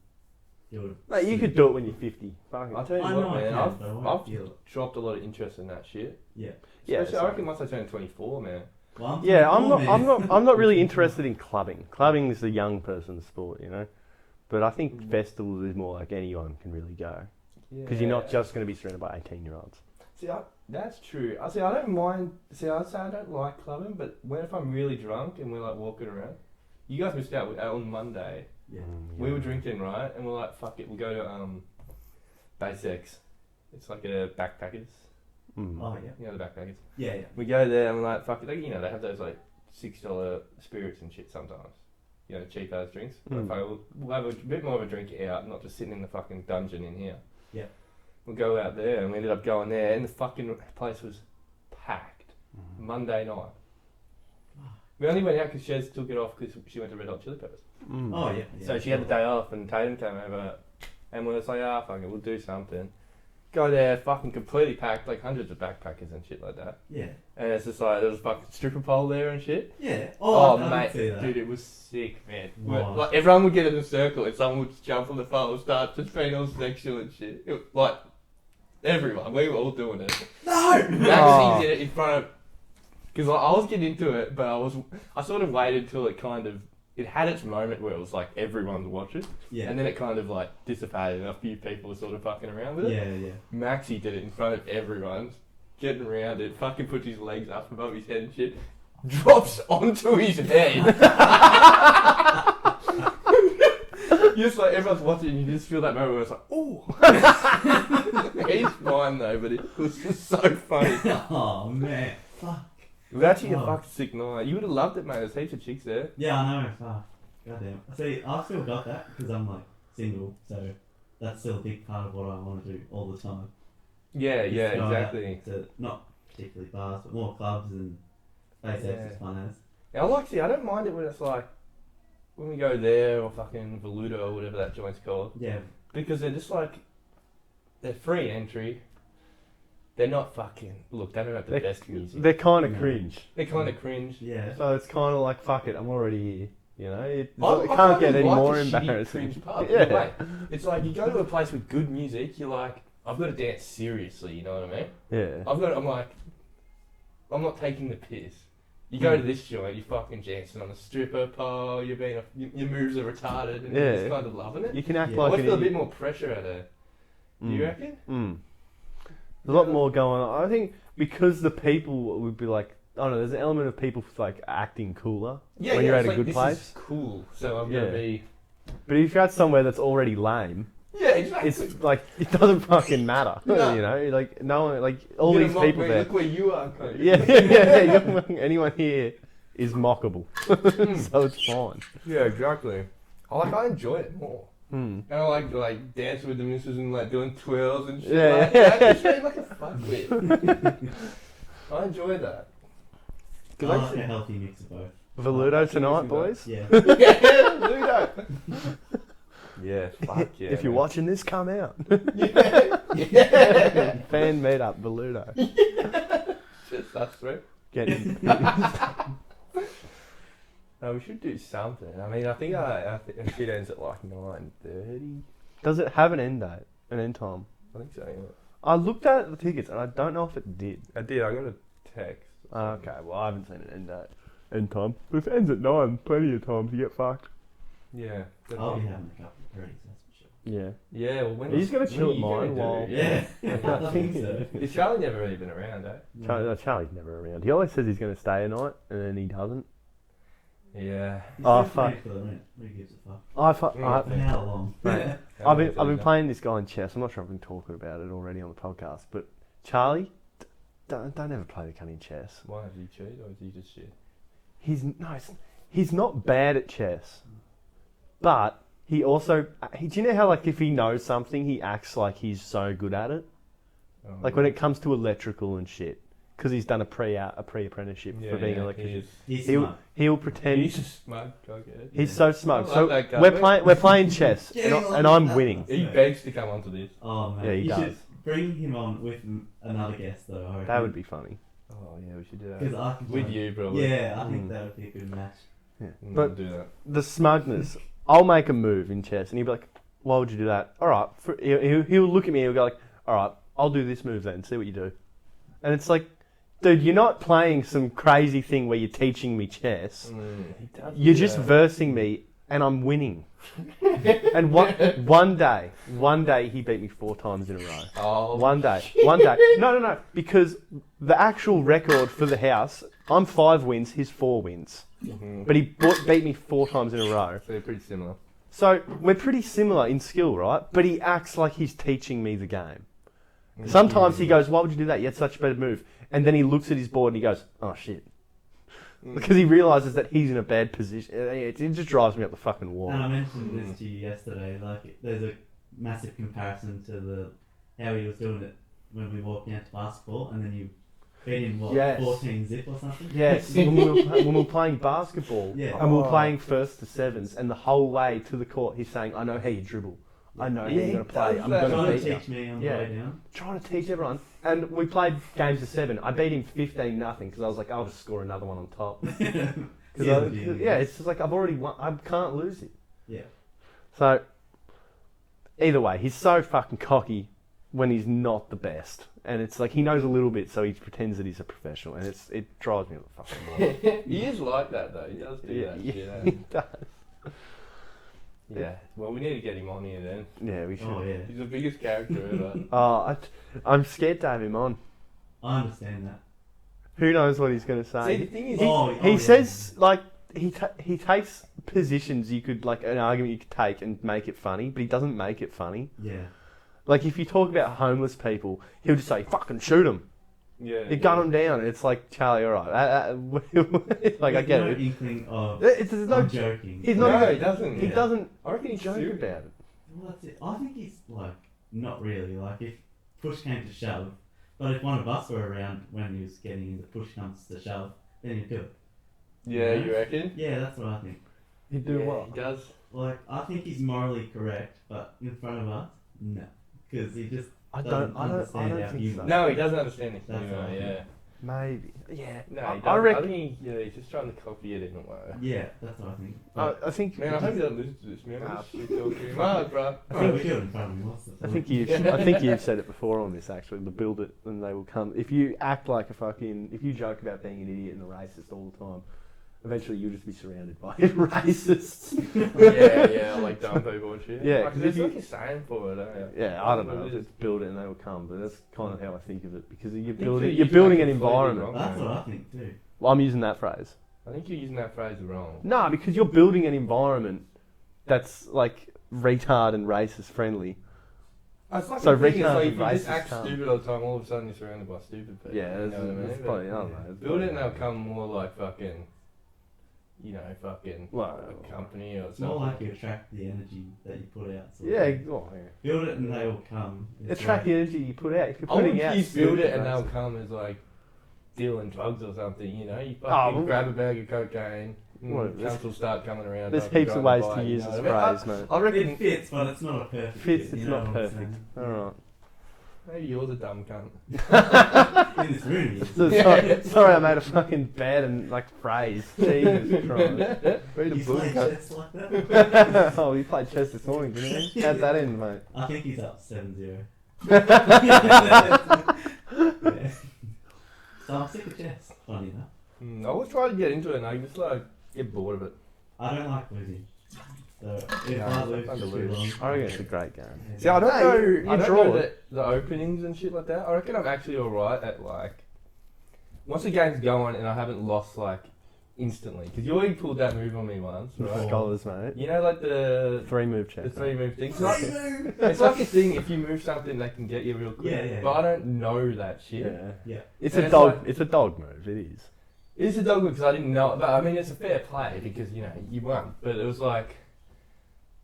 do it. Mate, you could do it when you're 50. I'll tell you what, man. I've dropped a lot of interest in that shit. Yeah. Especially, I reckon once I turn 24, man. Well, I'm not really interested in clubbing. Clubbing is a young person's sport, But I think festivals is more like anyone can really go. Because you're not just going to be surrounded by 18-year-olds. See, that's true. I don't mind. See, I'd say I don't like clubbing, but if I'm really drunk and we're like walking around, you guys missed out on Monday. Yeah. We were drinking, right? And we're like, fuck it, we'll go to Base X. It's like a backpackers. Oh, yeah. You know the backpackers? Yeah. We go there and we're like, fuck it. Like, they have those like $6 spirits and shit sometimes. Cheap ass drinks. We'll have a bit more of a drink out, not just sitting in the fucking dungeon in here. Yeah. We'll go out there, and we ended up going there, and the fucking place was packed. Monday night. We only went out because Shez took it off because she went to Red Hot Chili Peppers. Oh, yeah. So she had the day off, and Tatum came over, and we were like, fuck it, we'll do something. Go there, fucking completely packed, like hundreds of backpackers and shit like that. Yeah. And it's just like, there was a fucking stripper pole there and shit. Yeah. Oh mate, dude, it was sick, man. Wow. Like, everyone would get in a circle and someone would just jump on the pole and start just being all sexual and shit. It was like, everyone, we were all doing it. No! Maxie did it in front of, because I was getting into it, but I sort of waited till it had its moment where it was like everyone's watching. Yeah. And then it kind of like dissipated and a few people were sort of fucking around with it. Yeah. Maxie did it in front of everyone, getting around it, fucking puts his legs up above his head and shit, drops onto his head. Just like everyone's watching and you just feel that moment where it's like, oh. He's fine though, but it was just so funny. Oh man, fuck. It was actually a fucking sick night. You would have loved it, mate. There's heaps of chicks there. Yeah, I know. Fuck. Goddamn. See, I've still got that because I'm like single, so that's still a big part of what I want to do all the time. Yeah, Just go exactly. out to not particularly bars, but more clubs and Base X is fun as. Yeah, I don't mind it when it's like, when we go there or fucking Valuta or whatever that joint's called. Yeah. Because they're just like, they're free entry. they're not fucking. Look, they don't have the best music. They're kind of cringe. They're kind of cringe. Yeah. So it's kind of like, fuck it, I'm already here. You know, it I can't get fucking any like more a shitty embarrassing. cringe pub. Yeah. No way. It's like you go to a place with good music. You're like, I've got to dance seriously. You know what I mean? Yeah. I'm not taking the piss. You go to this joint, you're fucking dancing on a stripper pole. Your moves are retarded, and you're just kind of loving it. You can act Yeah. like I feel a bit more pressure out there. Do you reckon? There's a lot more going on. I think because the people would be like, I don't know, there's an element of people like acting cooler when you're at a good place. This is cool, so I'm gonna be. But if you're at somewhere that's already lame, Yeah, exactly. it's like it doesn't fucking matter. No. You know, like no one, like all You're these gonna mock people me, there. Look where you are. Cody. Yeah. Anyone here is mockable, so it's fine. Yeah, exactly. I enjoy it more. Mm. And I like dancing with the missus and like doing twirls and shit. Yeah. Like that. It's really like a fuckwit. I enjoy that. I like a healthy mix of both. Veludo tonight, boys. Yeah. Yeah, Ludo. Yeah, fuck yeah. If you're man. watching this, come out. Yeah. Fan meet up, Veludo. Just us three. Get in. No, we should do something. I mean, I think it ends at like 9:30. Does it have an end date, an end time? I think so. Yeah. I looked at the tickets and I don't know if it did. I did. I got a text. Okay, well I haven't seen an end date. End time. But if it ends at 9, plenty of time to get fucked. Yeah. I'll be having a couple of drinks, that's for sure. Yeah. Yeah. Well, when He's gonna chill when at are you mine gonna while- do? Yeah. I think so. Is Charlie never really been around, eh? Charlie's never around. He always says he's going to stay a night and then he doesn't. Yeah. Oh, He's still fuck. paying for the rent. Who gives a fuck? For how long? Mate, I've been playing this guy in chess. I'm not sure if I've been talking about it already on the podcast, but Charlie, don't ever play the cunt in chess. Why has he cheated or is he just shit? He's not bad at chess, but he also do you know how like if he knows something, he acts like he's so good at it. Oh, Like when it comes to electrical and shit, because he's done a pre-apprenticeship for being an electrician. He's smart. He'll pretend He's a smart cockhead. he's so smart. I So like that guy. we're playing chess, Get him and on. I'm winning. He begs to come onto this. Oh man, Yeah, he you does. should bring him on with another guest though. I reckon. That would be funny. Oh yeah, we should do Because that. I can With play- you, probably. Yeah, I think that would be a good match. Yeah. But But do that. the smugness, I'll make a move in chess, and he'll be like, "Why would you do that?" All right, he'll look at me and he'll go like, "All right, I'll do this move then. See what you do." And it's like, dude, you're not playing some crazy thing where you're teaching me chess. He does You're do just that. versing me, and I'm winning. And one day he beat me 4 times in a row. Oh. One day. No. Because the actual record for the house, I'm 5 wins, he's 4 wins. Mhm. But he beat me 4 times in a row. So they're pretty similar. So we're pretty similar in skill, right? But he acts like he's teaching me the game. Mm. Sometimes he goes, "Why would you do that? You had such a better move." And then he looks at his board and he goes, "Oh shit." Because he realises that he's in a bad position. It just drives me up the fucking wall. And I mentioned this to you yesterday. Like, there's a massive comparison to how he was doing it when we walked out to basketball, and then you beat him 14 zip or something. Yes, when we were playing basketball, Yeah. and we were playing first to sevens, and the whole way to the court, he's saying, "I know how you dribble. I know how Yeah, you're going he to play. does I'm that. going to Trying beat to you." teach me on Yeah. the way down. Trying to teach everyone. And we played games of 7. I beat him 15-0 because I was like, I'll just score another one on top. It's just like I've already won. I can't lose it. Yeah. So, either way, he's so fucking cocky when he's not the best. And it's like he knows a little bit, so he pretends that he's a professional. And it drives me up the fucking wall. He is like that though. He does do that. Yeah, Yeah. he does. Yeah. Well, we need to get him on here then. Yeah, we should. Oh yeah. He's the biggest character ever. I'm scared to have him on. I understand that. Who knows what he's going to See, say? the thing is, He says like he takes positions you could like an argument you could take and make it funny, but he doesn't make it funny. Yeah. Like if you talk about homeless people, he'll just say "fucking shoot them," you gun them down, and it's like Charlie, all right. Like I get no it. inkling of. There's no. I'm joking. He's no, not. he doesn't. He yeah. doesn't I reckon he's joke serious. about it. Well, that's it. I think he's like not really. Like if push came to shove, but if one of us were around when he was getting in the push comes to shove, then he'd do it. Yeah, you reckon? Yeah, that's what I think. He'd do Yeah, what? He does. Like I think he's morally correct, but in front of us, no, because he just I doesn't don't understand our think humour. so. No, he doesn't understand the That's humour, what I yeah. Maybe. Yeah. No, I he doesn't. reckon. think he's just trying to copy it in a way. Yeah, that's what I think. I think. Man, I hope you don't listen to this, man. I'm just shit talking him hard, bro. I think we do it in front of me. What's I think you've said it before on this actually. The build it and they will come. If you act like if you joke about being an idiot and a racist all the time, eventually you'll just be surrounded by racists. yeah, like dumb people and shit. Yeah, like, 'cause there's if you- like a saying for it, eh? Yeah, I don't know. Just build it and they will come. But that's kind of how I think of it because you're think building you're an completely environment. wrong. That's what I think too. Well, I'm using that phrase. I think you're using that phrase wrong. No, because you're building an environment that's like retard and racist friendly. It's like So the thing is, retard like, and if you just racist act can't. stupid all the time, all of a sudden you're surrounded by stupid people. Yeah, you know what I mean? it's probably, I don't know. it's Build it and probably- they'll come more like fucking, Well, a company or It's more something. like you attract the energy that you put out. sort of Yeah, thing. well, yeah. Build it and they will come. It's Attract like- the energy you put out. If you're I would putting out use build it and stupid they'll racist- come as like dealing drugs or something, you know? You Oh, fucking well- grab a bag of cocaine, Well, cunts will start coming around. There's after you heaps of drive ways by, to you use know this what I mean? phrase, mate. I reckon It fits, but it's not a perfect Fits, fit, it's you know not what I'm perfect. saying? Alright. maybe you're the dumb cunt. In this room, yes. Sorry, I made a fucking bad and like phrase. Jesus Christ. Read a You book, play cunt. chess like that? Oh, you played chess this morning, didn't you? How'd that end, mate? I think he's up 7-0. Yeah. So I'm sick of chess, funny enough. I always try to get into it and I just like get bored of it. I don't like losing. So if No, I it's lose fun for to too lose. long... I reckon it's a great game. See, I don't No, know. you I don't draw know it. the openings and shit like that. I reckon I'm actually alright at like once the game's going and I haven't lost like instantly. Because you already pulled that move on me once, right? Scholars, mate. You know, like the 3-move check. 3-move thing. It's like, it's like a thing. If you move something, they can get you real quick. Yeah. But I don't know that shit. Yeah. Yeah. It's And a it's dog. like- It's a dog move. It is. It's a dog because I didn't know it, but I mean it's a fair play because you know you won. But it was like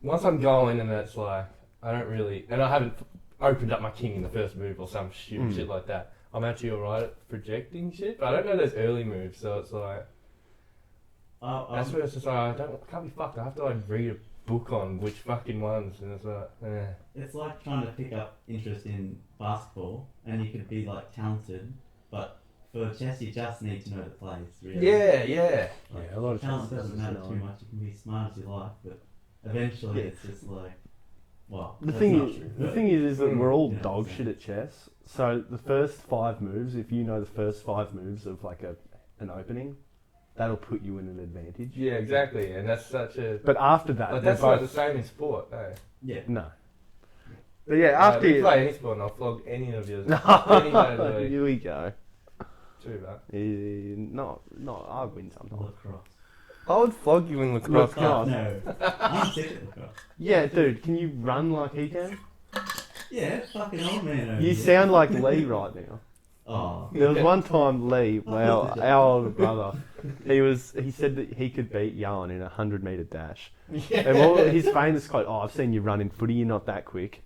once I'm going and it's like I don't really and I haven't opened up my king in the first move or some stupid shit like that. I'm actually alright at projecting shit, but I don't know those early moves, so it's like that's where it's just like I can't be fucked. I have to like read a book on which fucking ones, and it's like It's like trying to pick up interest in basketball, and you could be like talented, but for chess you just need to know the plays. Really. yeah. Like, Yeah, a lot of talent chess doesn't is matter just too knowing. much. You can be smart as you like, but eventually Yeah. it's just like, well, The that's thing not is, true, the but- thing is that we're all Yeah, dog so- shit at chess. So the first 5 moves, if you know the first 5 moves of like an opening, that'll put you in an advantage. Yeah, exactly, and that's such a. But after that, Like, they're that's not the both same in sport, eh? Yeah. no. But yeah, after we you, play any sport and I'll flog any of yours. no, Any day of the week. here we go. True, that. Not, I win sometimes. Lacrosse. I would flog you in lacrosse. Lacrosse. No, I'm sick of lacrosse. Yeah, dude, can you run like he can? Yeah, fucking old man over You here. sound like Lee right now. Oh. There was one time Lee, our older brother, he said that he could beat Yoan in a 100-metre dash. And his famous quote, I've seen you run in footy, you're not that quick.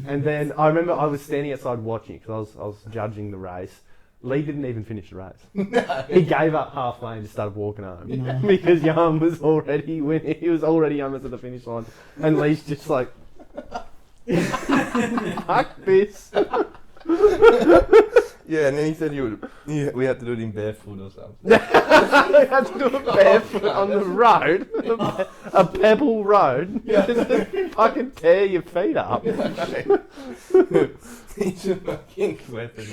And then I remember I was standing outside watching because I was judging the race. Lee didn't even finish the race. He gave up halfway and just started walking home. No. Because Yoan was already winning. He was already almost at the finish line. And Lee's just like, fuck this. Yeah, and then he said we had to do it in barefoot or something. They had to do it barefoot on the road, a pebble road, just to fucking tear your feet up. He's a fucking weapon.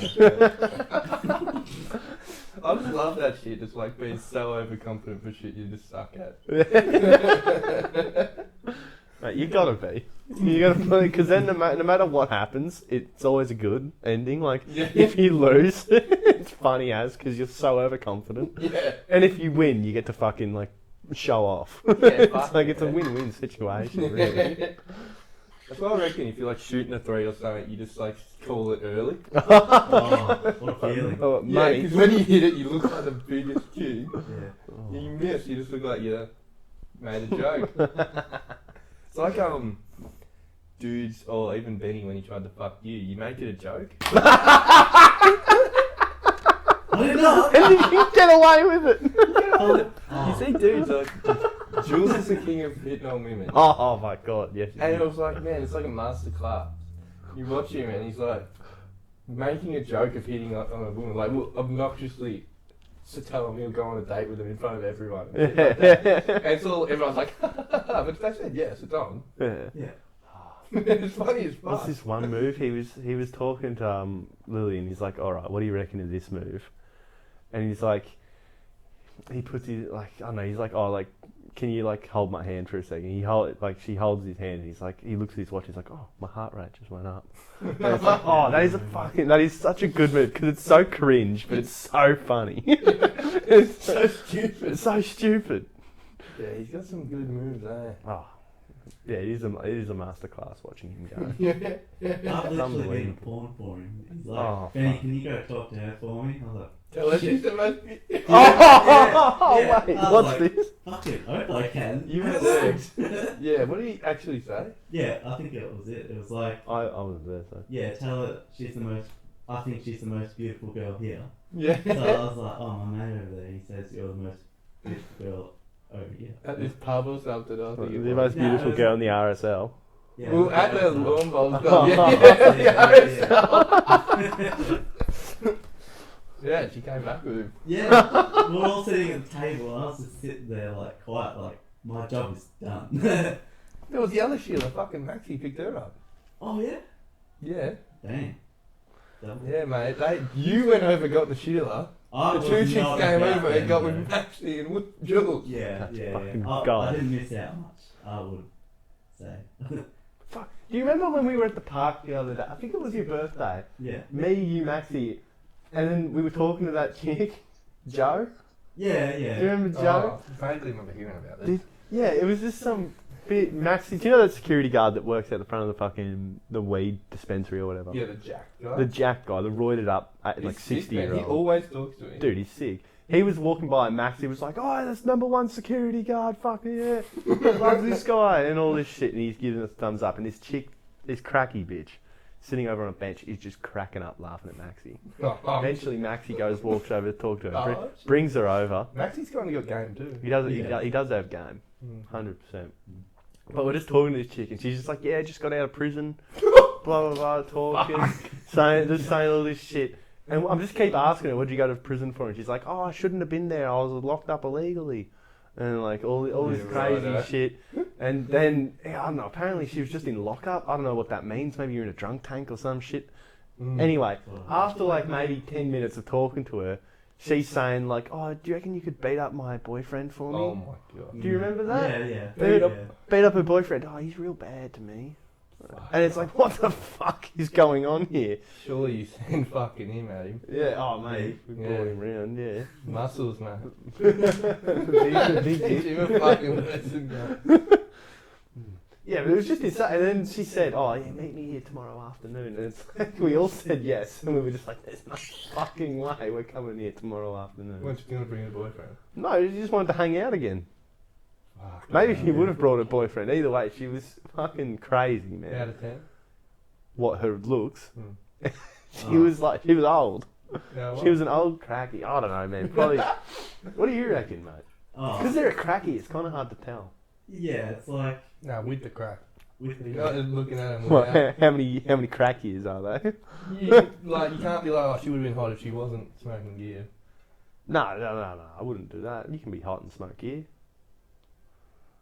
I just love that shit. It's like being so overconfident for shit you just suck at. Mate, you gotta be. You gotta play, because then no matter what happens, it's always a good ending. Like, if you lose, it's funny as, because you're so overconfident. Yeah. And if you win, you get to fucking, like, show off. Yeah, It's like, it's a win-win situation, really. That's why I reckon if you're like shooting a 3 or something, you just like call it early. Oh, what a feeling. Oh, Yeah, money. because when you hit it, you look like the biggest king. Yeah. Oh. You miss, you just look like you made a joke. It's like dudes or even Benny when he tried to fuck you. You make it a joke. I did not. And you can get away with it. You see dudes like Jules is the king of hitting on women. Oh my god, yes. And it was like, man, it's like a master class. You watch him and he's like making a joke of hitting on a woman, like obnoxiously. To tell him he'll go on a date with him in front of everyone. And, like and it's all, everyone's like, but they said yes, it's on. Yeah. It's funny as fuck. What's this one move? He was talking to Lily and he's like, all right, what do you reckon of this move? And he's like, he puts his, like, I don't know, he's like, oh, like, can you, like, hold my hand for a second? She holds his hand and he's like, he looks at his watch, he's like, oh, my heart rate just went up. And it's like, oh, that is such a good move because it's so cringe, but it's so funny. It's so stupid. It's so stupid. Yeah, he's got some good moves, eh? Oh, yeah, it is a masterclass watching him go. I've literally been porn for him. He's like, Oh, Benny, fuck. can you go talk to her for me? I was like, Tell her she's the most... Oh, wait, I was what's like, this? fucking hope I can. You were there. Yeah, what did he actually say? Yeah, I think it was it. It was like, I wasn't there, so. yeah, tell her I think she's the most beautiful girl here. Yeah. So I was like, oh, my mate over there, he says you're the most beautiful girl over here. At this pub or something, I think it The was. most beautiful girl in the RSL. Yeah, Well, at the so- lawn bowls Oh, club. Yeah, she came back with him. Yeah, we were all sitting at the table and I was just sitting there like quiet, like my job is done. There was the other Sheila, fucking Maxie picked her up. Oh yeah? Yeah. Dang. Double. Yeah, mate. You went over, got the Sheila. I The was two chicks not came about over and them, got though. with Maxie and with Jules. Yeah, yeah, fucking yeah. I God. didn't miss out much, I would say. Fuck. Do you remember when we were at the park the other day? I think it was your birthday. Yeah. Me, you, Maxie, and then we were talking to that chick, Jo. Yeah, Do you yeah. remember Jo? Oh, I vaguely remember hearing about Did- this. Yeah, it was just some bit. Maxie, do you know that security guard that works at the front of the weed dispensary or whatever? Yeah, the Jack guy. The Jack guy, the roided up, He's like sick, 60 man. year He old. always talks to me. Dude, he's sick. He was walking by and Maxie was like, oh, that's #1 security guard, fuck yeah. Love this guy and all this shit. And he's giving us a thumbs up. And this chick, this cracky bitch, sitting over on a bench, is just cracking up laughing at Maxie. Eventually Maxie walks over to talk to her, Oh, brings her over. Maxie's kind of got game too. He does, Yeah. he does have game, Mm. 100%. But we're just talking to this chick and she's just like, yeah, just got out of prison, blah, blah, blah, talking, saying all this shit. And I'm just keep asking her, what did you go to prison for? And she's like, oh, I shouldn't have been there. I was locked up illegally. And like all this Yeah, crazy right, shit. And then, I don't know, apparently she was just in lockup. I don't know what that means. Maybe you're in a drunk tank or some shit. Mm. Anyway, after like maybe 10 minutes of talking to her, she's saying like, oh, do you reckon you could beat up my boyfriend for me? Oh my god. Do you remember that? Yeah, yeah. Beat up- Yeah. Beat up her boyfriend. Oh, he's real bad to me. And it's like, what the fuck is going on here? Surely you send fucking him at him. Yeah, oh mate, we Yeah. brought him round, yeah. Muscles, man. big Teach dick. him a fucking lesson, man. Yeah, but it was just insane. And then she said, oh, yeah, meet me here tomorrow afternoon. And it's like, we all said yes. And we were just like, there's no fucking way we're coming here tomorrow afternoon. Weren't you gonna bring a boyfriend? No, she just wanted to hang out again. Fuck. Maybe she would have brought a boyfriend. Either way, she was fucking crazy, Out man. of 10? What, her looks? Hmm. She was like, she was old. No, She was an old cracky. I don't know, man. Probably. What do you reckon, mate? Because Oh, they're a cracky, it's kind of hard to tell. yeah, it's like No, with the crack. with the You're not just looking at him What, without. how many crack years are they? You can't be like, oh, she would have been hot if she wasn't smoking gear. No, I wouldn't do that. You can be hot and smoke gear.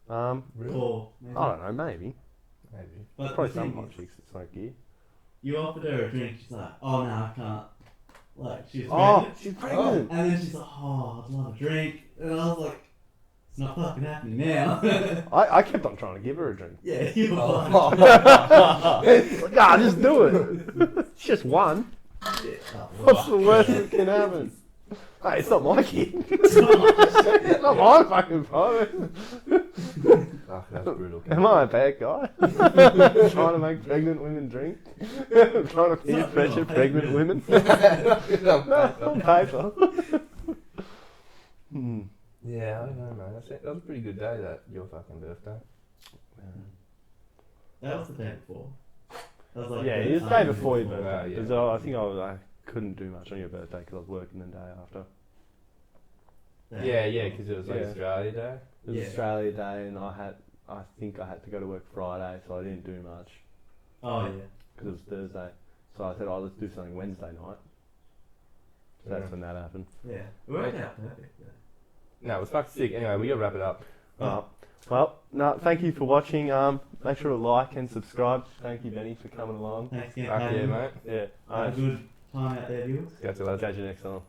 Really? Paul. Maybe. I don't know, maybe. Maybe. But Probably the some thing hot is, chicks that smoke gear. you offered her a drink, she's like, oh no, I can't. Like, she's Oh, pregnant. she's pregnant. And then she's like, oh, I'd love a drink. And I was like, it's not fucking happening now. I kept on trying to give her a drink. Yeah, you were like, It's like, ah, just do it. It's just one. yeah, What's the worst that can happen? Hey, it's not my kid. It's not my fucking phone. Fuck, that's brutal. Am I a bad guy? Trying to make pregnant women drink? Trying to peer not pressure real. pregnant women? No, No, on paper. Hmm. yeah, I don't know, man. That was a pretty good day, your fucking birthday. that was the day before. That was like Yeah, the it was the day time before your before. birthday. Yeah. 'Cause I think I couldn't do much on your birthday because I was working the day after. Yeah, because it was like Yeah. Australia Day. It was Yeah. Australia Day, and I think I had to go to work Friday, so I didn't do much. Oh yeah. because it was Thursday. So I said, oh, let's do something Wednesday night. So that's when that happened. Yeah, it worked out perfect. Yeah. No, it was fucking sick. Anyway, we gotta wrap it up. Well, no, thank you for watching. Make sure to like and subscribe. Thank you, Benny, for coming along. Thanks again, Fuck yeah, mate. Yeah. Have a good time out there, viewers. Catch you I'll later. catch you next time.